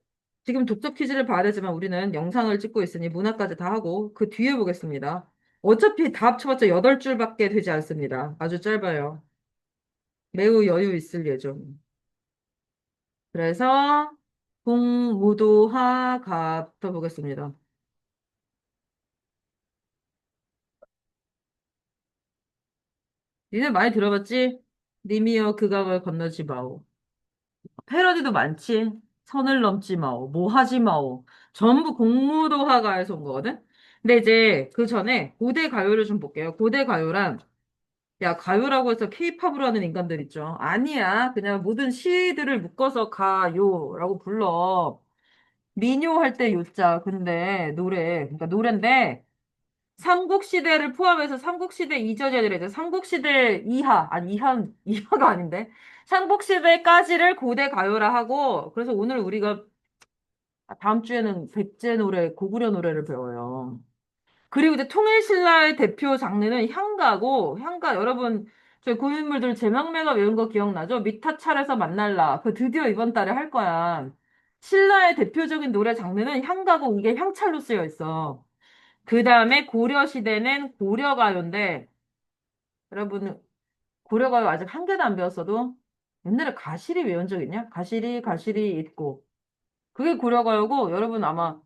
A: 지금 독서 퀴즈를 봐야 되지만 우리는 영상을 찍고 있으니 문화까지 다 하고, 그 뒤에 보겠습니다. 어차피 다 합쳐봤자 8줄밖에 되지 않습니다. 아주 짧아요. 매우 여유 있을 예정. 그래서, 공무도하갑부터 보겠습니다. 니네 많이 들어봤지? 님이여 그 강을 건너지 마오. 패러디도 많지? 선을 넘지 마오. 뭐 하지 마오. 전부 공무도화가에서 온 거거든? 근데 이제 그 전에 고대 가요를 좀 볼게요. 고대 가요란, 야, 가요라고 해서 케이팝으로 하는 인간들 있죠. 아니야. 그냥 모든 시들을 묶어서 가요라고 불러. 민요 할 때 요자. 근데 노래, 그러니까 노래인데, 삼국시대를 포함해서 삼국시대 이전이라 이제 삼국시대 이하, 아니 이하가 아닌데. 삼국시대까지를 고대 가요라 하고, 그래서 오늘 우리가 다음 주에는 백제 노래, 고구려 노래를 배워요. 그리고 이제 통일신라의 대표 장르는 향가고, 향가 여러분, 저희 고인물들 제망매가 외운 거 기억나죠? 미타찰에서 만날라. 그 드디어 이번 달에 할 거야. 신라의 대표적인 노래 장르는 향가고, 이게 향찰로 쓰여 있어. 그 다음에 고려 시대는 고려가요인데, 여러분, 고려가요 아직 한 개도 안 배웠어도 옛날에 가시리 외운 적 있냐? 가시리 있고. 그게 고려가요고, 여러분 아마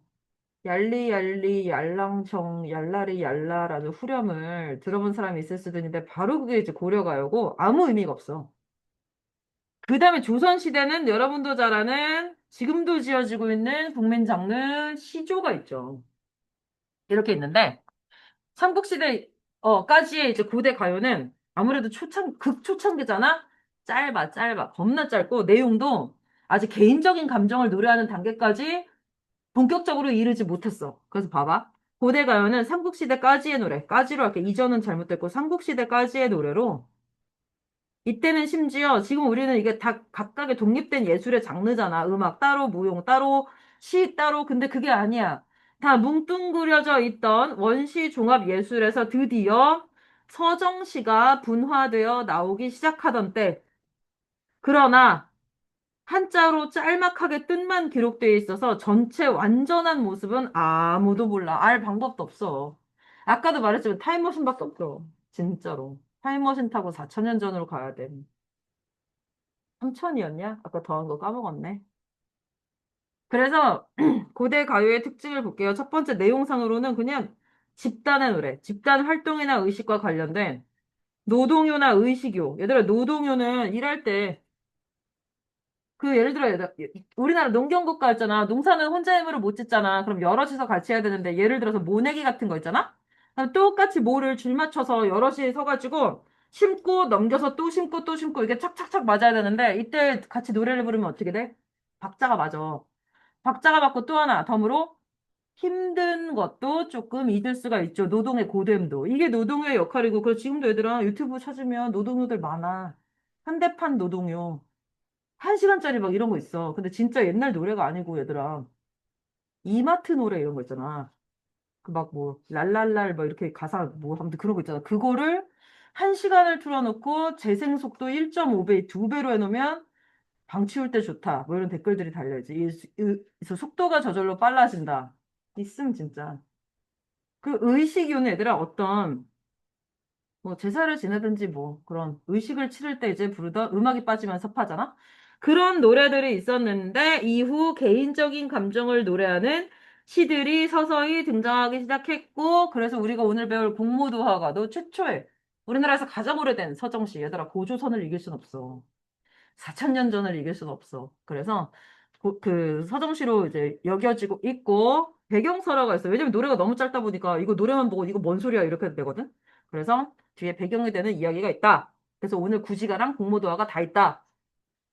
A: 얄리얄리, 얄랑청, 얄라리, 얄라라는 후렴을 들어본 사람이 있을 수도 있는데, 바로 그게 이제 고려가요고, 아무 의미가 없어. 그 다음에 조선시대는 여러분도 잘 아는, 지금도 지어지고 있는 국민 장르 시조가 있죠. 이렇게 있는데, 삼국시대 까지의 이제 고대 가요는 아무래도 극초창기잖아? 짧아. 겁나 짧고, 내용도 아직 개인적인 감정을 노래하는 단계까지 본격적으로 이르지 못했어. 그래서 봐봐. 고대 가요는 삼국시대까지의 노래, 까지로 할게. 이전은 잘못됐고, 삼국시대까지의 노래로, 이때는 심지어 지금 우리는 이게 다 각각의 독립된 예술의 장르잖아. 음악 따로, 무용 따로, 시 따로. 근데 그게 아니야. 다 뭉뚱그려져 있던 원시 종합 예술에서 드디어 서정시가 분화되어 나오기 시작하던 때. 그러나 한자로 짤막하게 뜻만 기록되어 있어서 전체 완전한 모습은 아무도 몰라. 알 방법도 없어. 아까도 말했지만 타임머신밖에 없어. 진짜로. 타임머신 타고 4천 년 전으로 가야 돼. 3천이었냐? 아까 더한 거 까먹었네. 그래서 고대 가요의 특징을 볼게요. 첫 번째 내용상으로는 그냥 집단의 노래, 집단 활동이나 의식과 관련된 노동요나 의식요. 얘들아, 노동요는 일할 때 예를 들어 우리나라 농경국가 있잖아. 농사는 혼자 힘으로 못 짓잖아. 그럼 여럿이서 같이 해야 되는데 예를 들어서 모내기 같은 거 있잖아. 그럼 똑같이 모를 줄 맞춰서 여럿이 서가지고 심고 넘겨서 또 심고 또 심고 이게 착착착 맞아야 되는데 이때 같이 노래를 부르면 어떻게 돼? 박자가 맞아. 박자가 맞고 또 하나 덤으로 힘든 것도 조금 잊을 수가 있죠. 노동의 고됨도. 이게 노동요의 역할이고, 그래서 지금도 얘들아 유튜브 찾으면 노동요들 많아. 현대판 노동요. 한 시간짜리 막 이런 거 있어. 근데 진짜 옛날 노래가 아니고 얘들아. 이마트 노래 이런 거 있잖아. 그 막 뭐, 랄랄랄 뭐 이렇게 가사 뭐 아무튼 그런 거 있잖아. 그거를 한 시간을 틀어놓고 재생 속도 1.5배, 2배로 해놓으면 방 치울 때 좋다. 뭐 이런 댓글들이 달려있지. 이 속도가 저절로 빨라진다. 있음 진짜. 그 의식이오는 얘들아 어떤 뭐 제사를 지내든지 뭐 그런 의식을 치를 때 이제 부르던 음악이 빠지면 섭하잖아. 그런 노래들이 있었는데 이후 개인적인 감정을 노래하는 시들이 서서히 등장하기 시작했고 그래서 우리가 오늘 배울 공모도화가도 최초의 우리나라에서 가장 오래된 서정시 얘들아 고조선을 이길 순 없어. 4천 년 전을 이길 수는 없어. 그래서 그 서정시로 이제 여겨지고 있고 배경설화가 있어요. 왜냐면 노래가 너무 짧다 보니까 이거 노래만 보고 이거 뭔 소리야 이렇게 되거든. 그래서 뒤에 배경이 되는 이야기가 있다. 그래서 오늘 구지가랑 공모도화가 다 있다.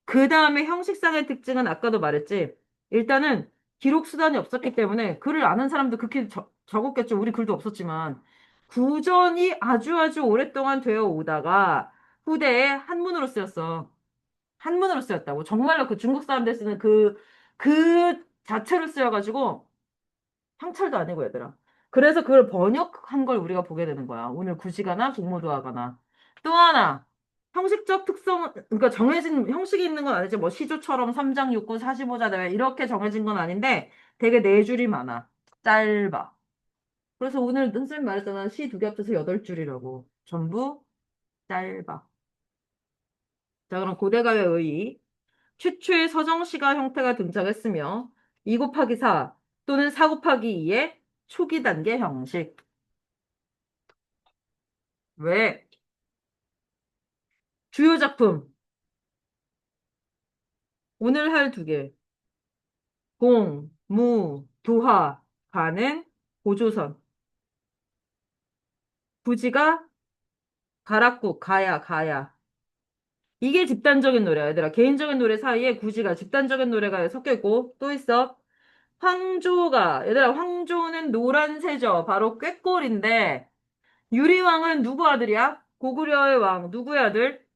A: 그 다음에 형식상의 특징은 아까도 말했지. 일단은 기록 수단이 없었기 때문에 글을 아는 사람도 그렇게 적었겠죠. 우리 글도 없었지만 구전이 아주 아주 오랫동안 되어 오다가 후대에 한문으로 쓰였어. 한문으로 쓰였다고. 정말로 그 중국 사람들 쓰는 그 자체로 쓰여가지고 상철도 아니고 얘들아. 그래서 그걸 번역한 걸 우리가 보게 되는 거야. 오늘 구시가나 공모도하거나. 또 하나, 형식적 특성, 그러니까 정해진 형식이 있는 건 아니지. 뭐 시조처럼 3장 6구 45자 대회 이렇게 정해진 건 아닌데 되게 네 줄이 많아. 짧아. 그래서 오늘 선생님 말했잖아. 시 두 개 합쳐서 8줄이라고. 전부 짧아. 자, 그럼 고대가의 의의. 최초의 서정시가 형태가 등장했으며 2 곱하기 4 또는 4 곱하기 2의 초기 단계 형식. 왜? 주요 작품. 오늘 할 두 개. 공, 무, 도하, 가는 고조선. 부지가 가락국, 가야, 가야. 이게 집단적인 노래야, 얘들아. 개인적인 노래 사이에 구지가 집단적인 노래가 섞여 있고 또 있어. 황조가, 얘들아, 황조는 노란새죠. 바로 꾀꼬리인데 유리왕은 누구 아들이야? 고구려의 왕, 누구의 아들?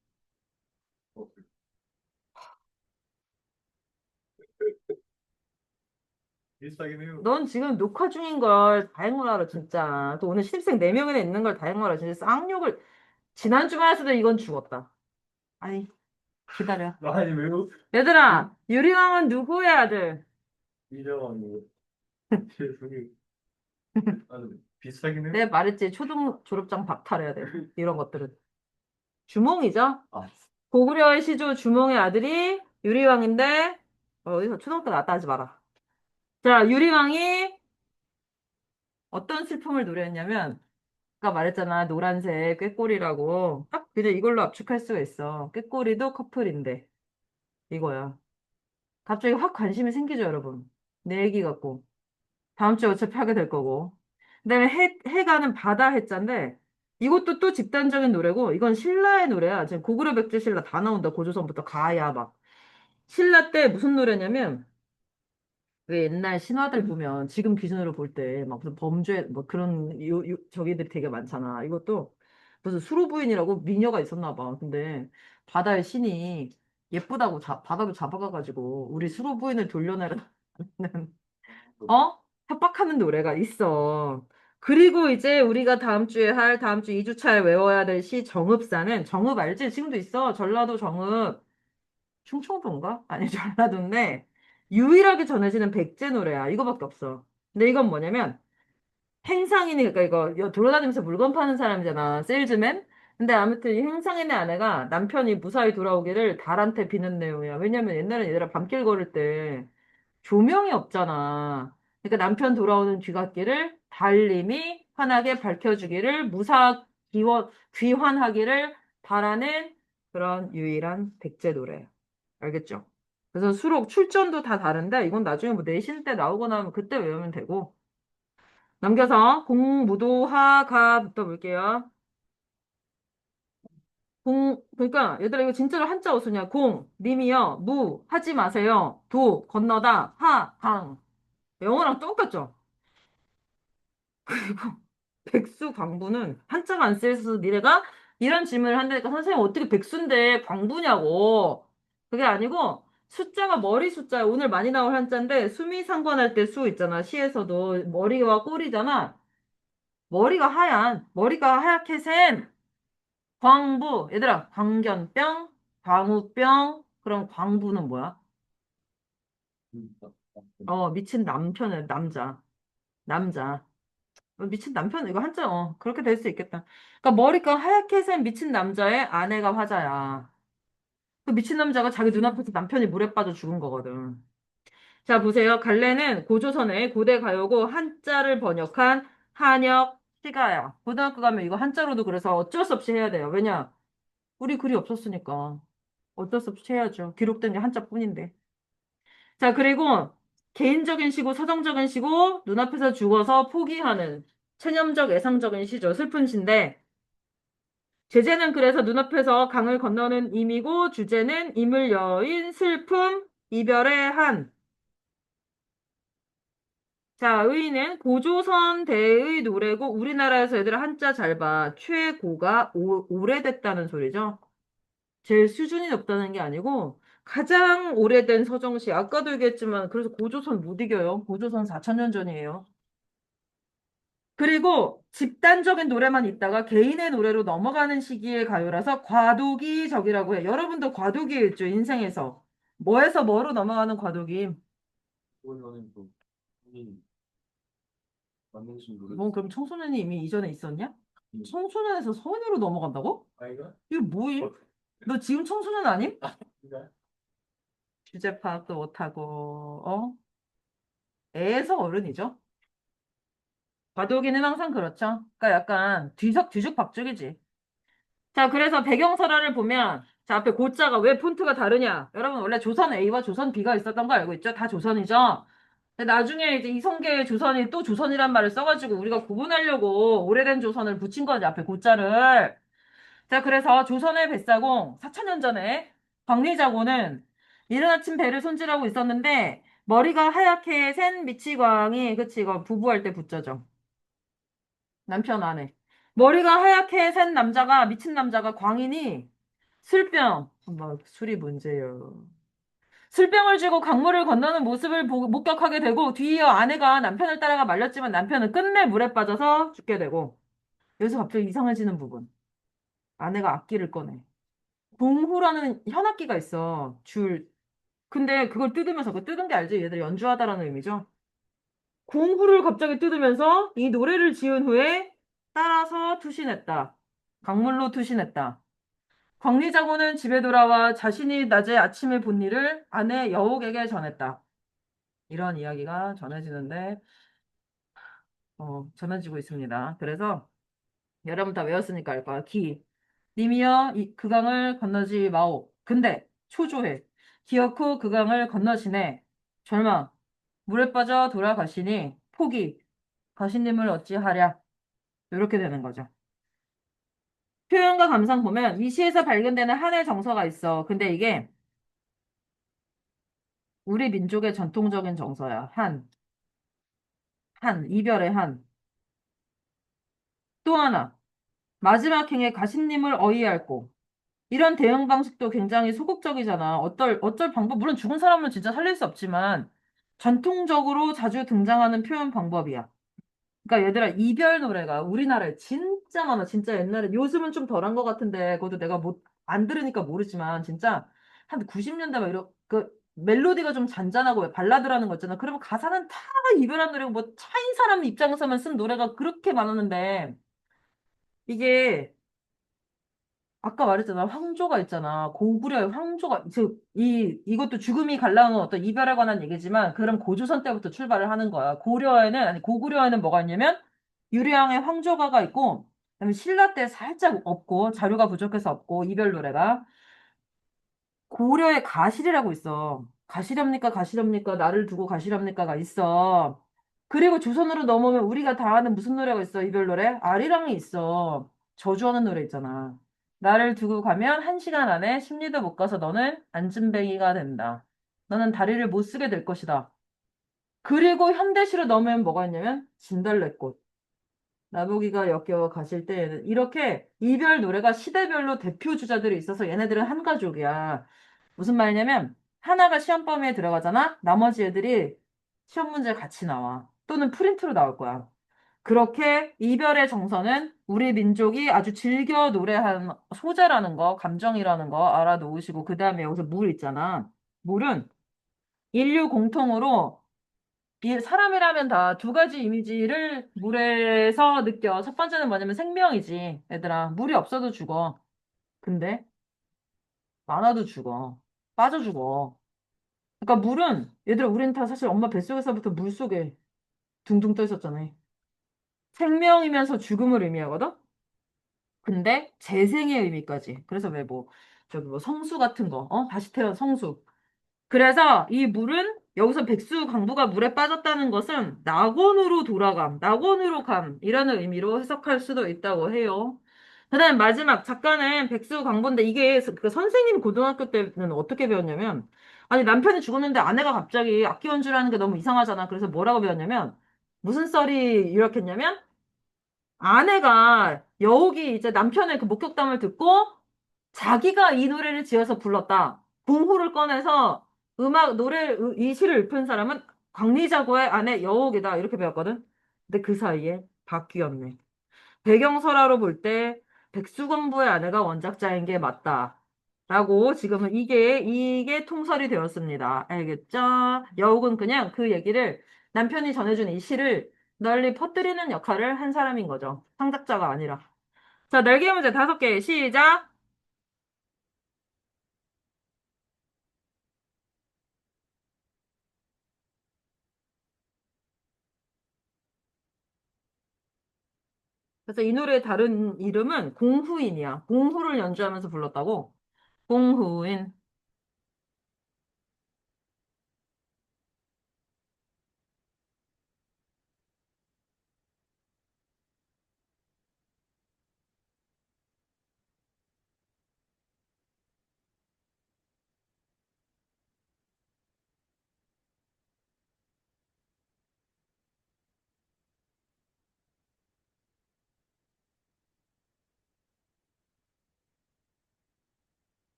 B: 비슷하긴 해요.
A: 넌 지금 녹화 중인 걸 다행으로 진짜. 또 오늘 신입생 4명이나 있는 걸 다행으로 진짜 쌍욕을. 지난 주말에서도 이건 죽었다. 아니, 기다려.
B: 아니 왜요?
A: 얘들아, 유리왕은 누구의 아들?
B: 이정환 뭐 재승이 아니 비슷하긴 해요.
A: 내가 말했지, 초등 졸업장 박탈해야 돼. 이런 것들은. 주몽이죠?
B: 아,
A: 고구려의 시조 주몽의 아들이 유리왕인데, 어디서 초등학교 나왔다 하지 마라. 자, 유리왕이 어떤 슬픔을 노래했냐면, 아까 말했잖아. 노란색 꾀꼬리라고. 딱 그냥 이걸로 압축할 수가 있어. 꾀꼬리도 커플인데. 이거야. 갑자기 확 관심이 생기죠, 여러분. 내 얘기 같고. 다음 주에 어차피 하게 될 거고. 그다음에 해가는 바다 해자인데 이것도 또 집단적인 노래고 이건 신라의 노래야. 지금 고구려 백제 신라 다 나온다. 고조선부터 가야 막. 신라 때 무슨 노래냐면 왜 옛날 신화들 보면 지금 기준으로 볼 때 막 무슨 범죄 뭐 그런 저기들이 되게 많잖아. 이것도 무슨 수로 부인이라고 미녀가 있었나 봐. 근데 바다의 신이 예쁘다고 바다로 잡아가가지고 우리 수로 부인을 돌려내라는 어? 협박하는 노래가 있어. 그리고 이제 우리가 다음 주 2주차에 외워야 될 시 정읍사는 정읍 알지? 지금도 있어. 전라도 정읍. 충청도인가? 아니, 전라도인데, 유일하게 전해지는 백제 노래야. 이거밖에 없어. 근데 이건 뭐냐면, 행상인이, 그러니까 이거 돌아다니면서 물건 파는 사람이잖아. 세일즈맨? 근데 아무튼 이 행상인의 아내가 남편이 무사히 돌아오기를 달한테 비는 내용이야. 왜냐면 옛날에 얘들아 밤길 걸을 때 조명이 없잖아. 그러니까 남편 돌아오는 귀갓길을 달님이 환하게 밝혀주기를 귀환하기를 바라는 그런 유일한 백제 노래. 알겠죠? 그래서 수록 출전도 다 다른데 이건 나중에 뭐 내신 때 나오고 나면 그때 외우면 되고 넘겨서 공무도하가부터 볼게요. 그러니까 얘들아 이거 진짜로 한자 어수냐? 공, 님이요, 무, 하지 마세요, 도, 건너다, 하, 강. 영어랑 똑같죠? 백수 광부는 한자가 안 쓰여서 니네가 이런 질문을 한다니까 선생님 어떻게 백수인데 광부냐고. 그게 아니고 숫자가 머리 숫자야. 오늘 많이 나올 한자인데 수미상관할 때 수 있잖아. 시에서도 머리와 꼬리잖아. 머리가 하얗게 센 광부. 얘들아, 광견병, 광우병, 그럼 광부는 뭐야? 미친 남편은 남자. 남자. 미친 남편, 이거 한자, 그렇게 될 수 있겠다. 그러니까 머리가 하얗게 센 미친 남자의 아내가 화자야. 그 미친 남자가 자기 눈앞에서 남편이 물에 빠져 죽은 거거든. 자, 보세요. 갈래는 고조선의 고대 가요고 한자를 번역한 한역 시가야. 고등학교 가면 이거 한자로도 그래서 어쩔 수 없이 해야 돼요. 왜냐? 우리 글이 없었으니까. 어쩔 수 없이 해야죠. 기록된 게 한자뿐인데. 자, 그리고 개인적인 시고 서정적인 시고 눈앞에서 죽어서 포기하는 체념적 애상적인 시죠. 슬픈 시인데 제재는 그래서 눈앞에서 강을 건너는 임이고 주제는 임을 여인 슬픔 이별의 한. 자, 의는 고조선 대의 노래고 우리나라에서 얘들아 한자 잘 봐. 최고가 오래됐다는 소리죠. 제일 수준이 높다는 게 아니고 가장 오래된 서정시. 아까도 얘기했지만 그래서 고조선 못 이겨요. 고조선 4천년 전이에요. 그리고 집단적인 노래만 있다가 개인의 노래로 넘어가는 시기의 가요라서 과도기적이라고 해. 여러분도 과도기 있죠, 인생에서. 뭐에서 뭐로 넘어가는 과도기?
B: 그거는 또 본인 만드신 노래.
A: 뭐, 그럼 청소년이 이미 이전에 있었냐?
B: 음.
A: 청소년에서 성인으로 넘어간다고?
B: 아이가?
A: 이거 뭐임? 너 지금 청소년 아님?
B: 그니까
A: 주제 파악도 못하고, 애에서 어른이죠? 과도기는 항상 그렇죠. 그러니까 약간 뒤죽박죽이지. 자, 그래서 배경설화를 보면, 자, 앞에 고자가 왜 폰트가 다르냐? 여러분, 원래 조선 A와 조선 B가 있었던 거 알고 있죠? 다 조선이죠? 근데 나중에 이제 이성계의 조선이 또 조선이란 말을 써가지고 우리가 구분하려고 오래된 조선을 붙인 거지, 앞에 고자를. 자, 그래서 조선의 뱃사공, 4천년 전에 광리자고는 이른 아침 배를 손질하고 있었는데, 머리가 하얗게 센 미치광이, 그치, 이거 부부할 때 붙여져. 남편 아내. 머리가 하얗게 센 남자가, 미친 남자가 광인이 술병, 뭐, 술이 문제예요. 술병을 쥐고 강물을 건너는 모습을 목격하게 되고, 뒤이어 아내가 남편을 따라가 말렸지만 남편은 끝내 물에 빠져서 죽게 되고, 여기서 갑자기 이상해지는 부분. 아내가 악기를 꺼내. 공후라는 현악기가 있어. 줄. 근데 그걸 뜯으면서, 그 뜯은 게 알지? 얘들 연주하다라는 의미죠. 공후를 갑자기 뜯으면서 이 노래를 지은 후에 따라서 투신했다. 강물로 투신했다. 광리자고는 집에 돌아와 자신이 낮에 아침에 본 일을 아내 여옥에게 전했다. 이런 이야기가 전해지는데, 전해지고 있습니다. 그래서 여러분 다 외웠으니까 알 거야. 기. 님이여 그 강을 건너지 마오. 근데 초조해. 기어코 그 강을 건너시네. 절망. 물에 빠져 돌아가시니 포기. 가시님을 어찌하랴. 이렇게 되는 거죠. 표현과 감상 보면 이 시에서 발견되는 한의 정서가 있어. 근데 이게 우리 민족의 전통적인 정서야. 이별의 한. 또 하나, 마지막 행에 가신님을 어이할고. 이런 대응 방식도 굉장히 소극적이잖아. 어쩔 방법, 물론 죽은 사람은 진짜 살릴 수 없지만, 전통적으로 자주 등장하는 표현 방법이야. 그러니까 얘들아, 이별 노래가 우리나라에 진짜 많아. 진짜 옛날에, 요즘은 좀 덜한 것 같은데, 그것도 내가 안 들으니까 모르지만, 진짜 한 90년대 막 멜로디가 좀 잔잔하고 왜 발라드라는 거 있잖아. 그러면 가사는 다 이별한 노래고, 뭐, 차인 사람 입장에서만 쓴 노래가 그렇게 많았는데, 이게, 아까 말했잖아. 황조가 있잖아. 고구려의 황조가, 이것도 죽음이 갈라놓은 어떤 이별에 관한 얘기지만, 그럼 고조선 때부터 출발을 하는 거야. 고구려에는 뭐가 있냐면, 유리왕의 황조가가 있고, 그다음에 신라 때 살짝 없고, 자료가 부족해서 없고, 이별 노래가. 고려에 가실이라고 있어. 가시렵니까? 나를 두고 가시렵니까가 있어. 그리고 조선으로 넘어오면 우리가 다 아는 무슨 노래가 있어? 이별 노래? 아리랑이 있어. 저주하는 노래 있잖아. 나를 두고 가면 1시간 안에 십리도 못 가서 너는 안진뱅이가 된다. 너는 다리를 못 쓰게 될 것이다. 그리고 현대시로 넣으면 뭐가 있냐면 진달래꽃. 나보기가 역겨워 가실 때에는 이렇게 이별 노래가 시대별로 대표 주자들이 있어서 얘네들은 한 가족이야. 무슨 말이냐면 하나가 시험 범위에 들어가잖아. 나머지 애들이 시험 문제 같이 나와. 또는 프린트로 나올 거야. 그렇게 이별의 정서는 우리 민족이 아주 즐겨 노래하는 소재라는 거, 감정이라는 거 알아놓으시고 그 다음에 여기서 물 있잖아. 물은 인류 공통으로 사람이라면 다 두 가지 이미지를 물에서 느껴. 첫 번째는 뭐냐면 생명이지. 얘들아, 물이 없어도 죽어. 근데 많아도 죽어. 빠져 죽어. 그러니까 물은 얘들아, 우린 다 사실 엄마 뱃속에서부터 물 속에 둥둥 떠 있었잖아. 생명이면서 죽음을 의미하거든? 근데 재생의 의미까지. 그래서 왜 뭐, 저기 뭐 성수 같은 거, 다시 태어난 성수. 그래서 이 물은 여기서 백수 강부가 물에 빠졌다는 것은 낙원으로 돌아감, 낙원으로 감, 이라는 의미로 해석할 수도 있다고 해요. 그다음 마지막 작가는 백수 강부인데 이게 그 선생님 고등학교 때는 어떻게 배웠냐면 아니 남편이 죽었는데 아내가 갑자기 악기 연주를 하는 게 너무 이상하잖아. 그래서 뭐라고 배웠냐면 무슨 썰이 유력했냐면 아내가 여욱이 이제 남편의 그 목격담을 듣고 자기가 이 노래를 지어서 불렀다. 공후를 꺼내서 이 시를 읊은 사람은 광리자고의 아내 여옥이다. 이렇게 배웠거든. 근데 그 사이에 바뀌었네. 배경설화로 볼 때 백수광부의 아내가 원작자인 게 맞다. 라고 지금은 이게 통설이 되었습니다. 알겠죠? 여옥은 그냥 그 얘기를 남편이 전해준 이 시를 널리 퍼뜨리는 역할을 한 사람인 거죠. 창작자가 아니라. 자, 날개 문제 5개 시작! 그래서 이 노래의 다른 이름은 공후인이야. 공후를 연주하면서 불렀다고. 공후인.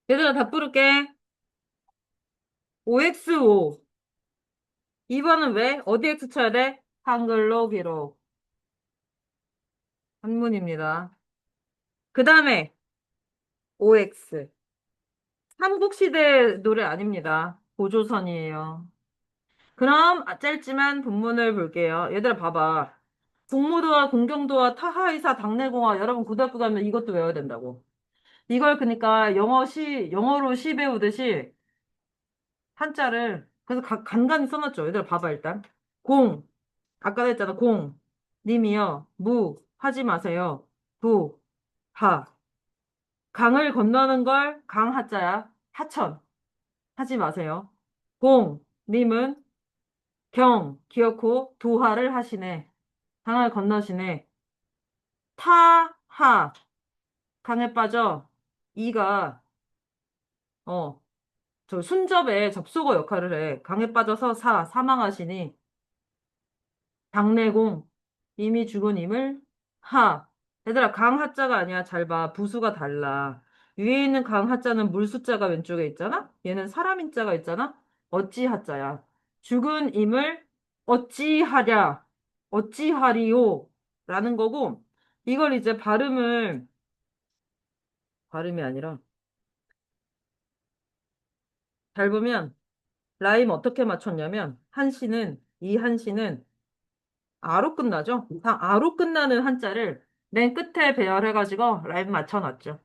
A: 얘들아, 다 부를게. OXO. 2번은 왜? 어디 X 쳐야 돼? 한글로 기록. 한문입니다. 그 다음에 OX. 삼국시대 노래 아닙니다. 고조선이에요. 그럼 짧지만 본문을 볼게요. 얘들아, 봐봐. 공무도와 공경도와 타하이사 당내공화 여러분 고등학교 가면 이것도 외워야 된다고. 이걸 그러니까 영어로 시 배우듯이 한자를 그래서 간간히 써놨죠. 얘들아 봐봐 일단. 공 아까 했잖아. 공 님이요. 무 하지 마세요. 도 하 강을 건너는 걸 강하자야. 하천 하지 마세요. 공 님은 경 기어코 도하를 하시네. 강을 건너시네. 타하 강에 빠져 이가 어 저 순접에 접속어 역할을 해. 강에 빠져서 사망하시니 당내공 이미 죽은 임을 하. 얘들아 강 하자가 아니야. 잘 봐. 부수가 달라. 위에 있는 강 하자는 물 숫자가 왼쪽에 있잖아. 얘는 사람 인자가 있잖아. 어찌 하자야. 죽은 임을 어찌하랴. 어찌하리요. 라는 거고 이걸 이제 발음이 아니라 잘 보면 라임 어떻게 맞췄냐면, 이 한시는 아로 끝나죠? 아로 끝나는 한자를 맨 끝에 배열해가지고 라임 맞춰놨죠.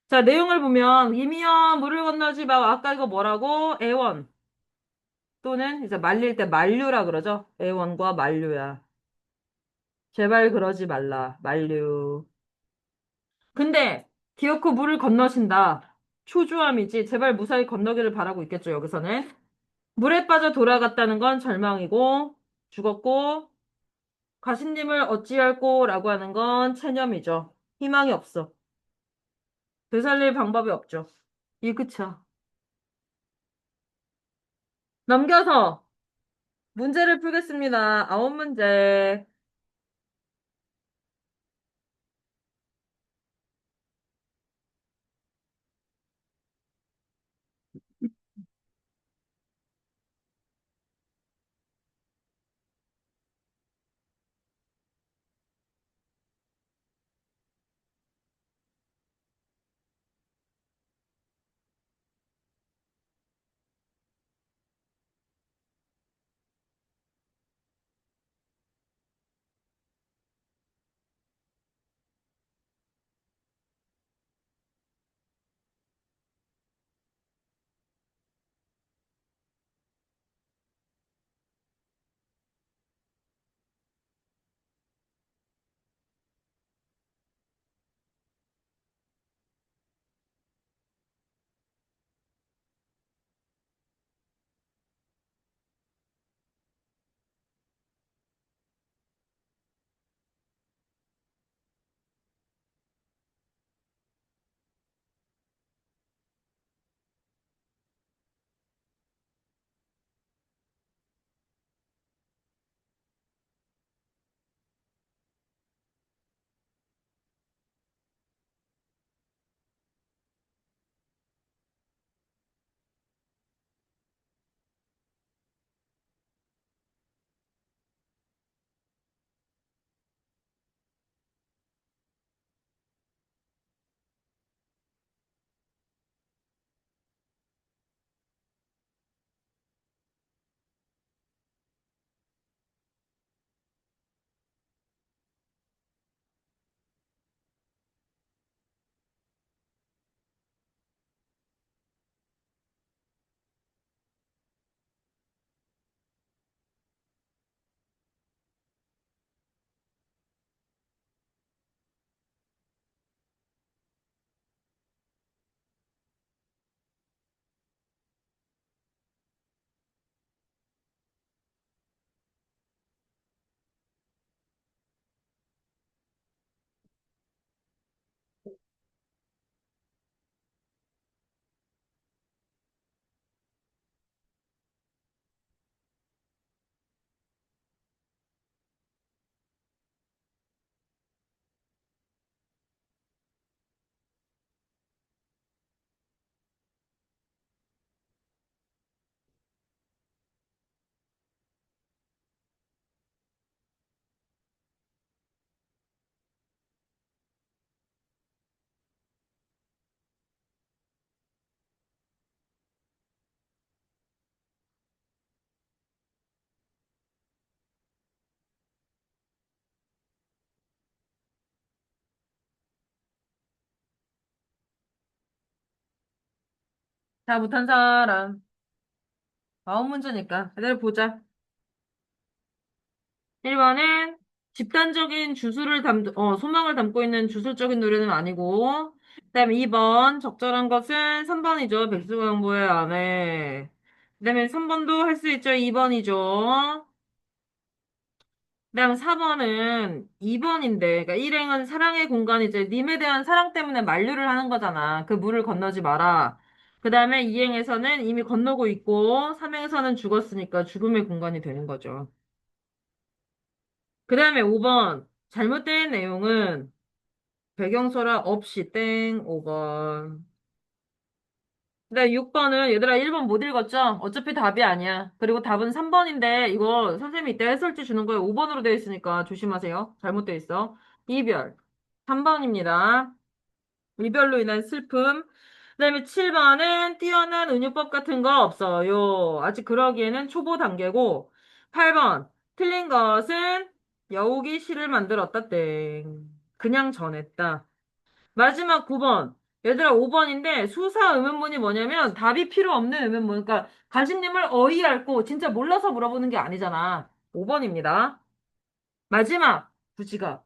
A: 자, 내용을 보면, 이미연 물을 건너지 마. 아까 이거 뭐라고? 애원. 또는 이제 말릴 때 만류라 그러죠? 애원과 만류야. 제발 그러지 말라. 만류. 근데 기어코 물을 건너신다. 초조함이지. 제발 무사히 건너기를 바라고 있겠죠, 여기서는. 물에 빠져 돌아갔다는 건 절망이고, 죽었고, 가신님을 어찌할꼬라고 하는 건 체념이죠. 희망이 없어. 되살릴 방법이 없죠. 이 그쵸. 넘겨서 문제를 풀겠습니다. 아홉 문제. 다 못한 사람. 아홉 문제니까. 그대로 보자. 1번은 집단적인 소망을 담고 있는 주술적인 노래는 아니고, 그다음에 2번, 적절한 것은 3번이죠. 백수광보의 아내. 그다음에 3번도 할 수 있죠. 2번이죠. 그다음 4번은 2번인데, 그러니까 일행은 사랑의 공간이죠. 님에 대한 사랑 때문에 만류를 하는 거잖아. 그 물을 건너지 마라. 그다음에 2행에서는 이미 건너고 있고, 3행에서는 죽었으니까 죽음의 공간이 되는 거죠. 그다음에 5번, 잘못된 내용은 배경설화 없이 땡, 5번. 그다음에 6번은 얘들아 1번 못 읽었죠? 어차피 답이 아니야. 그리고 답은 3번인데 이거 선생님이 이때 해설지 주는 거에 5번으로 되어 있으니까 조심하세요. 잘못되어 있어. 이별. 3번입니다. 이별로 인한 슬픔. 그다음에 7번은 뛰어난 은유법 같은 거 없어요. 아직 그러기에는 초보 단계고. 8번 틀린 것은 여우기 시를 만들었다 땡. 그냥 전했다. 마지막 9번. 얘들아 5번인데 수사 의문문이 뭐냐면 답이 필요 없는 의문문. 그러니까 가진님을 어이 앓고 진짜 몰라서 물어보는 게 아니잖아. 5번입니다. 마지막 부지가.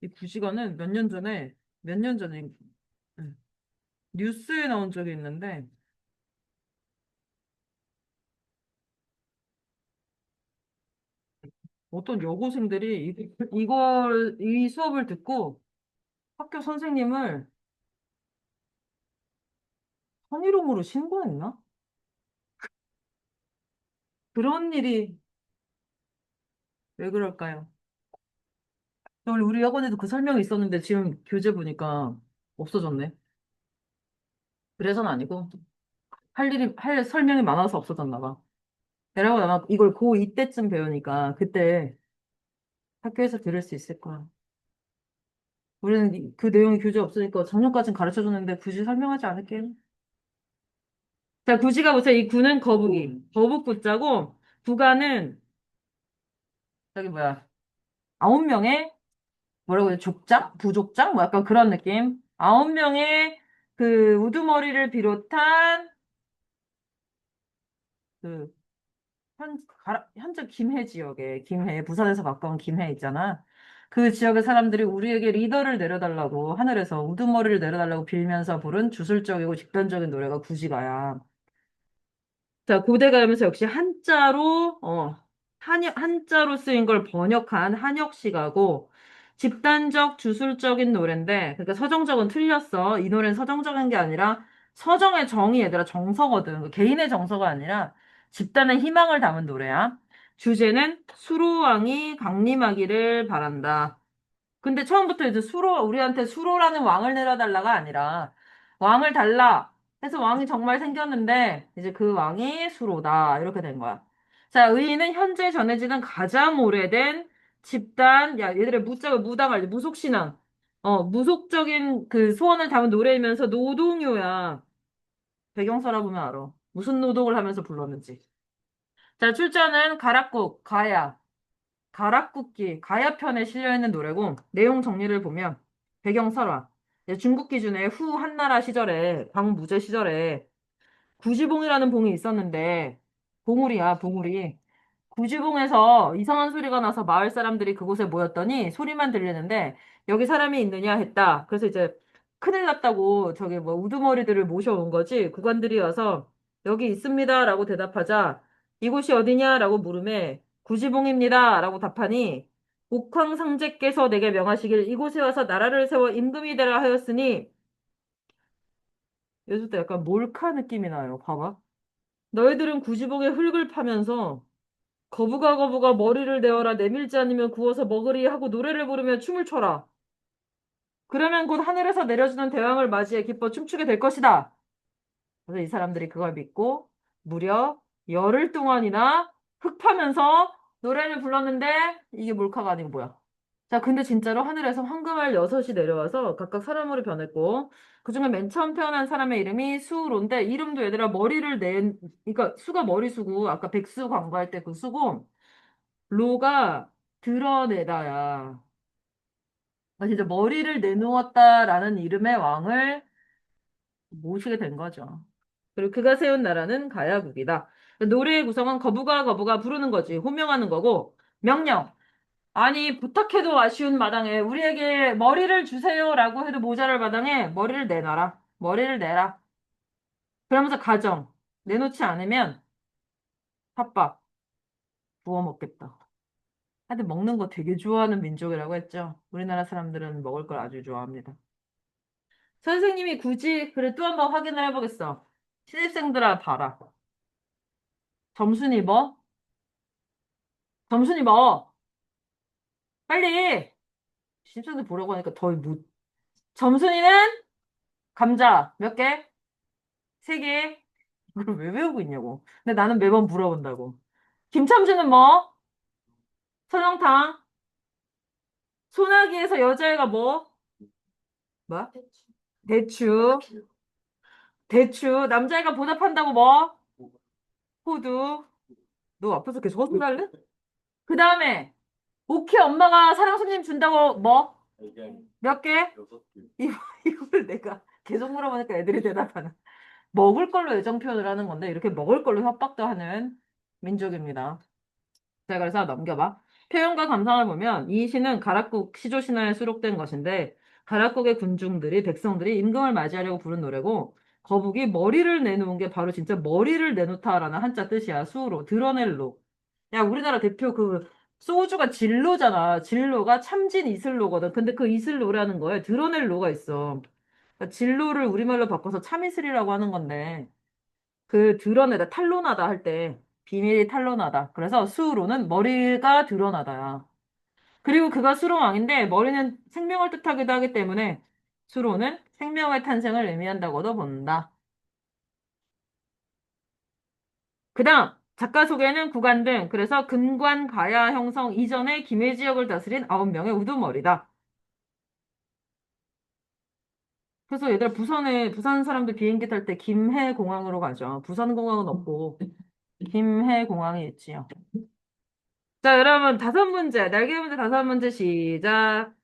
A: 이 부지가는 몇 년 전에 응, 뉴스에 나온 적이 있는데 어떤 여고생들이 이 수업을 듣고 학교 선생님을 성희롱으로 신고했나? 그런 일이 왜 그럴까요? 원래 우리 학원에도 그 설명이 있었는데 지금 교재 보니까 없어졌네. 그래서는 아니고 할 설명이 많아서 없어졌나 봐. 내가 아마 이걸 고2 때쯤 배우니까 그때 학교에서 들을 수 있을 거야. 우리는 그 내용이 교재 없으니까 작년까지는 가르쳐 줬는데 굳이 설명하지 않을게요. 자, 구지가 보세요. 이 구는 거북이. 거북구자고 구가는 저기 뭐야. 9명의 뭐라고 해야 돼? 족장? 부족장? 뭐 약간 그런 느낌. 9명의 그 우두머리를 비롯한 그 현재 김해 지역에 김해 부산에서 가까운 김해 있잖아. 그 지역의 사람들이 우리에게 리더를 내려달라고 하늘에서 우두머리를 내려달라고 빌면서 부른 주술적이고 직단적인 노래가 구지가야. 자, 고대 가면서 역시 한자로 쓰인 걸 번역한 한역시가고, 집단적 주술적인 노래인데, 그러니까 서정적은 틀렸어. 이 노래는 서정적인 게 아니라, 서정의 정이 얘들아 정서거든. 그 개인의 정서가 아니라, 집단의 희망을 담은 노래야. 주제는 수로왕이 강림하기를 바란다. 근데 처음부터 이제 우리한테 수로라는 왕을 내려달라가 아니라, 왕을 달라 해서 왕이 정말 생겼는데, 이제 그 왕이 수로다. 이렇게 된 거야. 자, 의인은 현재 전해지는 가장 오래된 집단, 야, 얘들의 무자가 무당 알지? 무속신앙. 무속적인 그 소원을 담은 노래이면서 노동요야. 배경서라 보면 알아. 무슨 노동을 하면서 불렀는지. 자, 출전은 가락국, 가야. 가락국기, 가야편에 실려있는 노래고, 내용 정리를 보면, 배경설화. 이제 중국 기준의 후 한나라 시절에, 광무제 시절에, 구지봉이라는 봉이 있었는데, 봉우리야, 봉우리. 구지봉에서 이상한 소리가 나서 마을 사람들이 그곳에 모였더니 소리만 들리는데 여기 사람이 있느냐 했다. 그래서 이제 큰일 났다고 저기 뭐 우두머리들을 모셔온 거지. 구관들이 와서 여기 있습니다라고 대답하자 이곳이 어디냐라고 물음에 구지봉입니다라고 답하니 옥황상제께서 내게 명하시길 이곳에 와서 나라를 세워 임금이 되라 하였으니 요즘 때 약간 몰카 느낌이 나요. 봐봐. 너희들은 구지봉에 흙을 파면서 거부가 거부가 머리를 내어라 내밀지 않으면 구워서 먹으리 하고 노래를 부르며 춤을 춰라. 그러면 곧 하늘에서 내려주는 대왕을 맞이해 기뻐 춤추게 될 것이다. 그래서 이 사람들이 그걸 믿고 무려 열흘 동안이나 흡하면서 노래를 불렀는데 이게 몰카가 아니고 뭐야. 자, 근데 진짜로 하늘에서 황금알 여섯이 내려와서 각각 사람으로 변했고 그중에 맨 처음 태어난 사람의 이름이 수로인데 이름도 얘들아 그러니까 수가 머리수고 아까 백수 광고할 때 그 수고 로가 드러내다야. 그러니까 진짜 머리를 내놓았다라는 이름의 왕을 모시게 된 거죠. 그리고 그가 세운 나라는 가야국이다. 노래의 구성은 거부가 거부가 부르는 거지. 호명하는 거고. 명령. 아니, 부탁해도 아쉬운 마당에 우리에게 머리를 주세요라고 해도 모자랄 마당에 머리를 내놔라. 머리를 내라. 그러면서 가정. 내놓지 않으면 팥밥 부어 먹겠다. 하여튼 먹는 거 되게 좋아하는 민족이라고 했죠. 우리나라 사람들은 먹을 걸 아주 좋아합니다. 선생님이 굳이 그래 또 한번 확인을 해보겠어. 신입생들아 봐라. 점순이 뭐? 점순이 뭐? 빨리! 신입생들 보라고 하니까 더 못. 점순이는 감자 몇 개? 세 개? 이걸 왜 외우고 있냐고. 근데 나는 매번 물어본다고. 김참수는 뭐? 설렁탕. 소나기에서 여자애가 뭐? 뭐? 대추. 대추. 남자애가 보답한다고 뭐? 호두. 너 앞에서 계속 헛소리할래? 그 다음에 오키 엄마가 사랑 손님 준다고 뭐?
B: 얘기하기
A: 몇 개?
B: 6개.
A: 이거, 이거를 내가 계속 물어보니까 애들이 대답하는. 먹을 걸로 애정 표현을 하는 건데 이렇게 먹을 걸로 협박도 하는 민족입니다. 자, 그래서 넘겨봐. 표현과 감상을 보면 이 시는 가락국 시조 신화에 수록된 것인데 가락국의 군중들이 백성들이 임금을 맞이하려고 부른 노래고 거북이 머리를 내놓은 게 바로 진짜 머리를 내놓다라는 한자 뜻이야. 수로 드러낼 로. 야, 우리나라 대표 그 소주가 진로잖아. 진로가 참진 이슬로거든. 근데 그 이슬로라는 거에 드러낼 로가 있어. 그러니까 진로를 우리말로 바꿔서 참이슬이라고 하는 건데 그 드러내다, 탄로나다 할 때 비밀이 탄로나다. 그래서 수로는 머리가 드러나다야. 그리고 그가 수로왕인데 머리는 생명을 뜻하기도 하기 때문에 수로는 생명의 탄생을 의미한다고도 본다. 그다음 작가 소개는 구간 등 그래서 근관 가야 형성 이전에 김해 지역을 다스린 9명의 우두머리다. 그래서 얘들아 부산에 부산 사람들 비행기 탈 때 김해 공항으로 가죠. 부산 공항은 없고 김해 공항이 있지요. 자, 여러분, 다섯 문제, 날개 문제 다섯 문제 시작.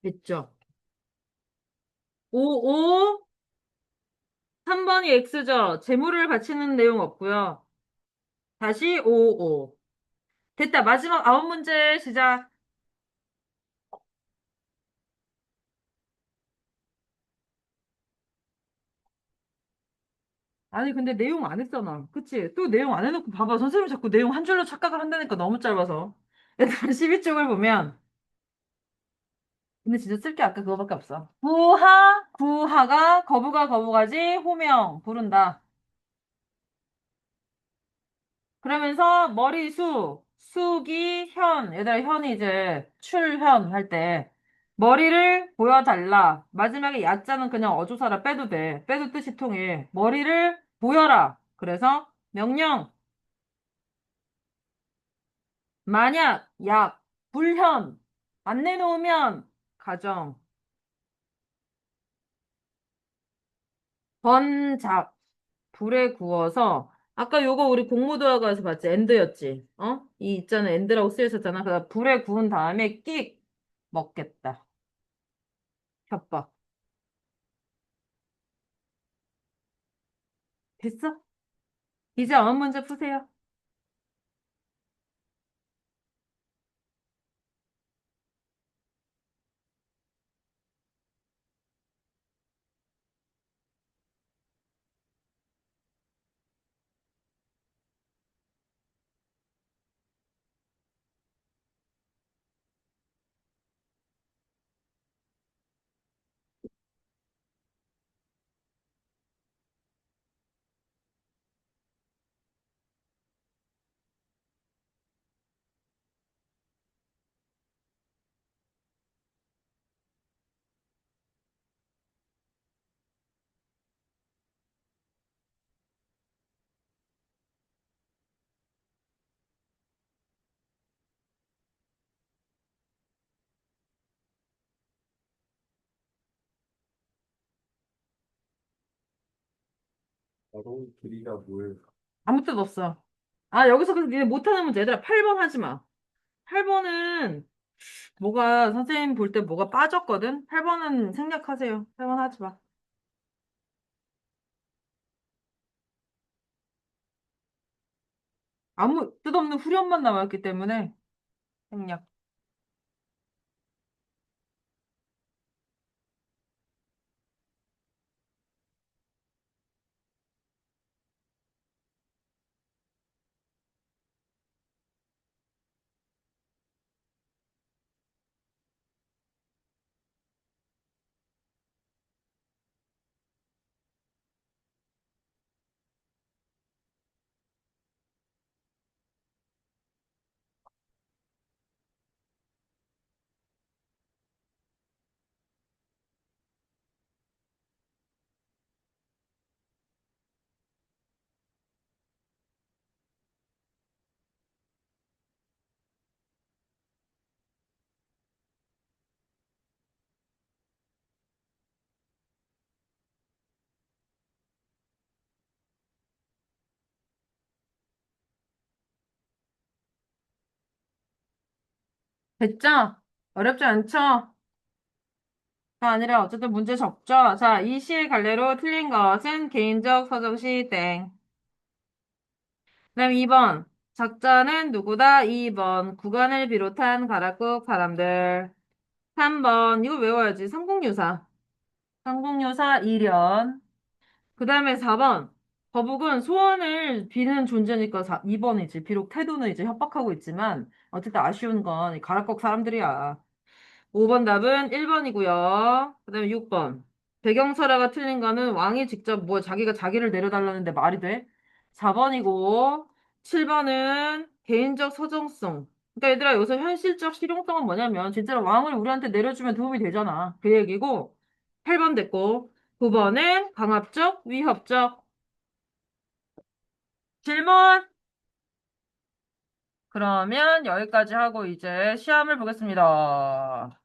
A: 됐죠? 5, 5, 3번이 X죠? 재물을 바치는 내용 없고요. 다시 5, 5. 됐다. 마지막 아홉 문제 시작. 아니, 근데 내용 안 했잖아. 그치? 또 내용 안 해놓고 봐봐. 선생님이 자꾸 내용 한 줄로 착각을 한다니까 너무 짧아서. 일단 12쪽을 보면, 근데 진짜 쓸 게 아까 그거밖에 없어. 구하가 거부가 거부가지, 호명, 부른다. 그러면서 머리수, 숙이, 현, 얘들아 현이 이제 출현 할 때 머리를 보여달라. 마지막에 야자는 그냥 어조사라 빼도 돼. 빼도 뜻이 통해. 머리를 보여라. 그래서 명령, 만약, 약, 불현, 안 내놓으면 가정, 번작, 불에 구워서 아까 요거 우리 공모도화가에서 봤지? 엔드였지? 어? 이 있잖아 엔드라고 쓰여 있었잖아. 그래서 불에 구운 다음에 끽 먹겠다. 협박. 됐어? 이제 어음 문제 푸세요.
B: 바로 길이가 뭘?
A: 아무 뜻 없어. 아, 여기서 그래서 니네 못하는 문제. 얘들아, 8번 하지 마. 8번은 뭐가, 선생님 볼 때 뭐가 빠졌거든? 8번은 생략하세요. 8번 하지 마. 아무 뜻 없는 후련만 나왔기 때문에 생략. 됐죠? 어렵지 않죠? 가 아니라 어쨌든 문제 적죠? 자, 이 시의 갈래로 틀린 것은 개인적 서정시 땡. 그다음 2번. 작자는 누구다? 2번. 구간을 비롯한 가락국 사람들. 3번. 이거 외워야지. 삼국유사. 삼국유사 일연. 그 다음에 4번. 거북은 소원을 비는 존재니까 2번이지. 비록 태도는 이제 협박하고 있지만 어쨌든 아쉬운 건 이 가락국 사람들이야. 5번 답은 1번이고요. 그 다음에 6번. 배경설화가 틀린 거는 왕이 직접 뭐 자기가 자기를 내려달라는데 말이 돼? 4번이고 7번은 개인적 서정성. 그러니까 얘들아 여기서 현실적 실용성은 뭐냐면 진짜로 왕을 우리한테 내려주면 도움이 되잖아. 그 얘기고 8번 됐고 9번은 강압적, 위협적. 질문! 그러면 여기까지 하고 이제 시험을 보겠습니다.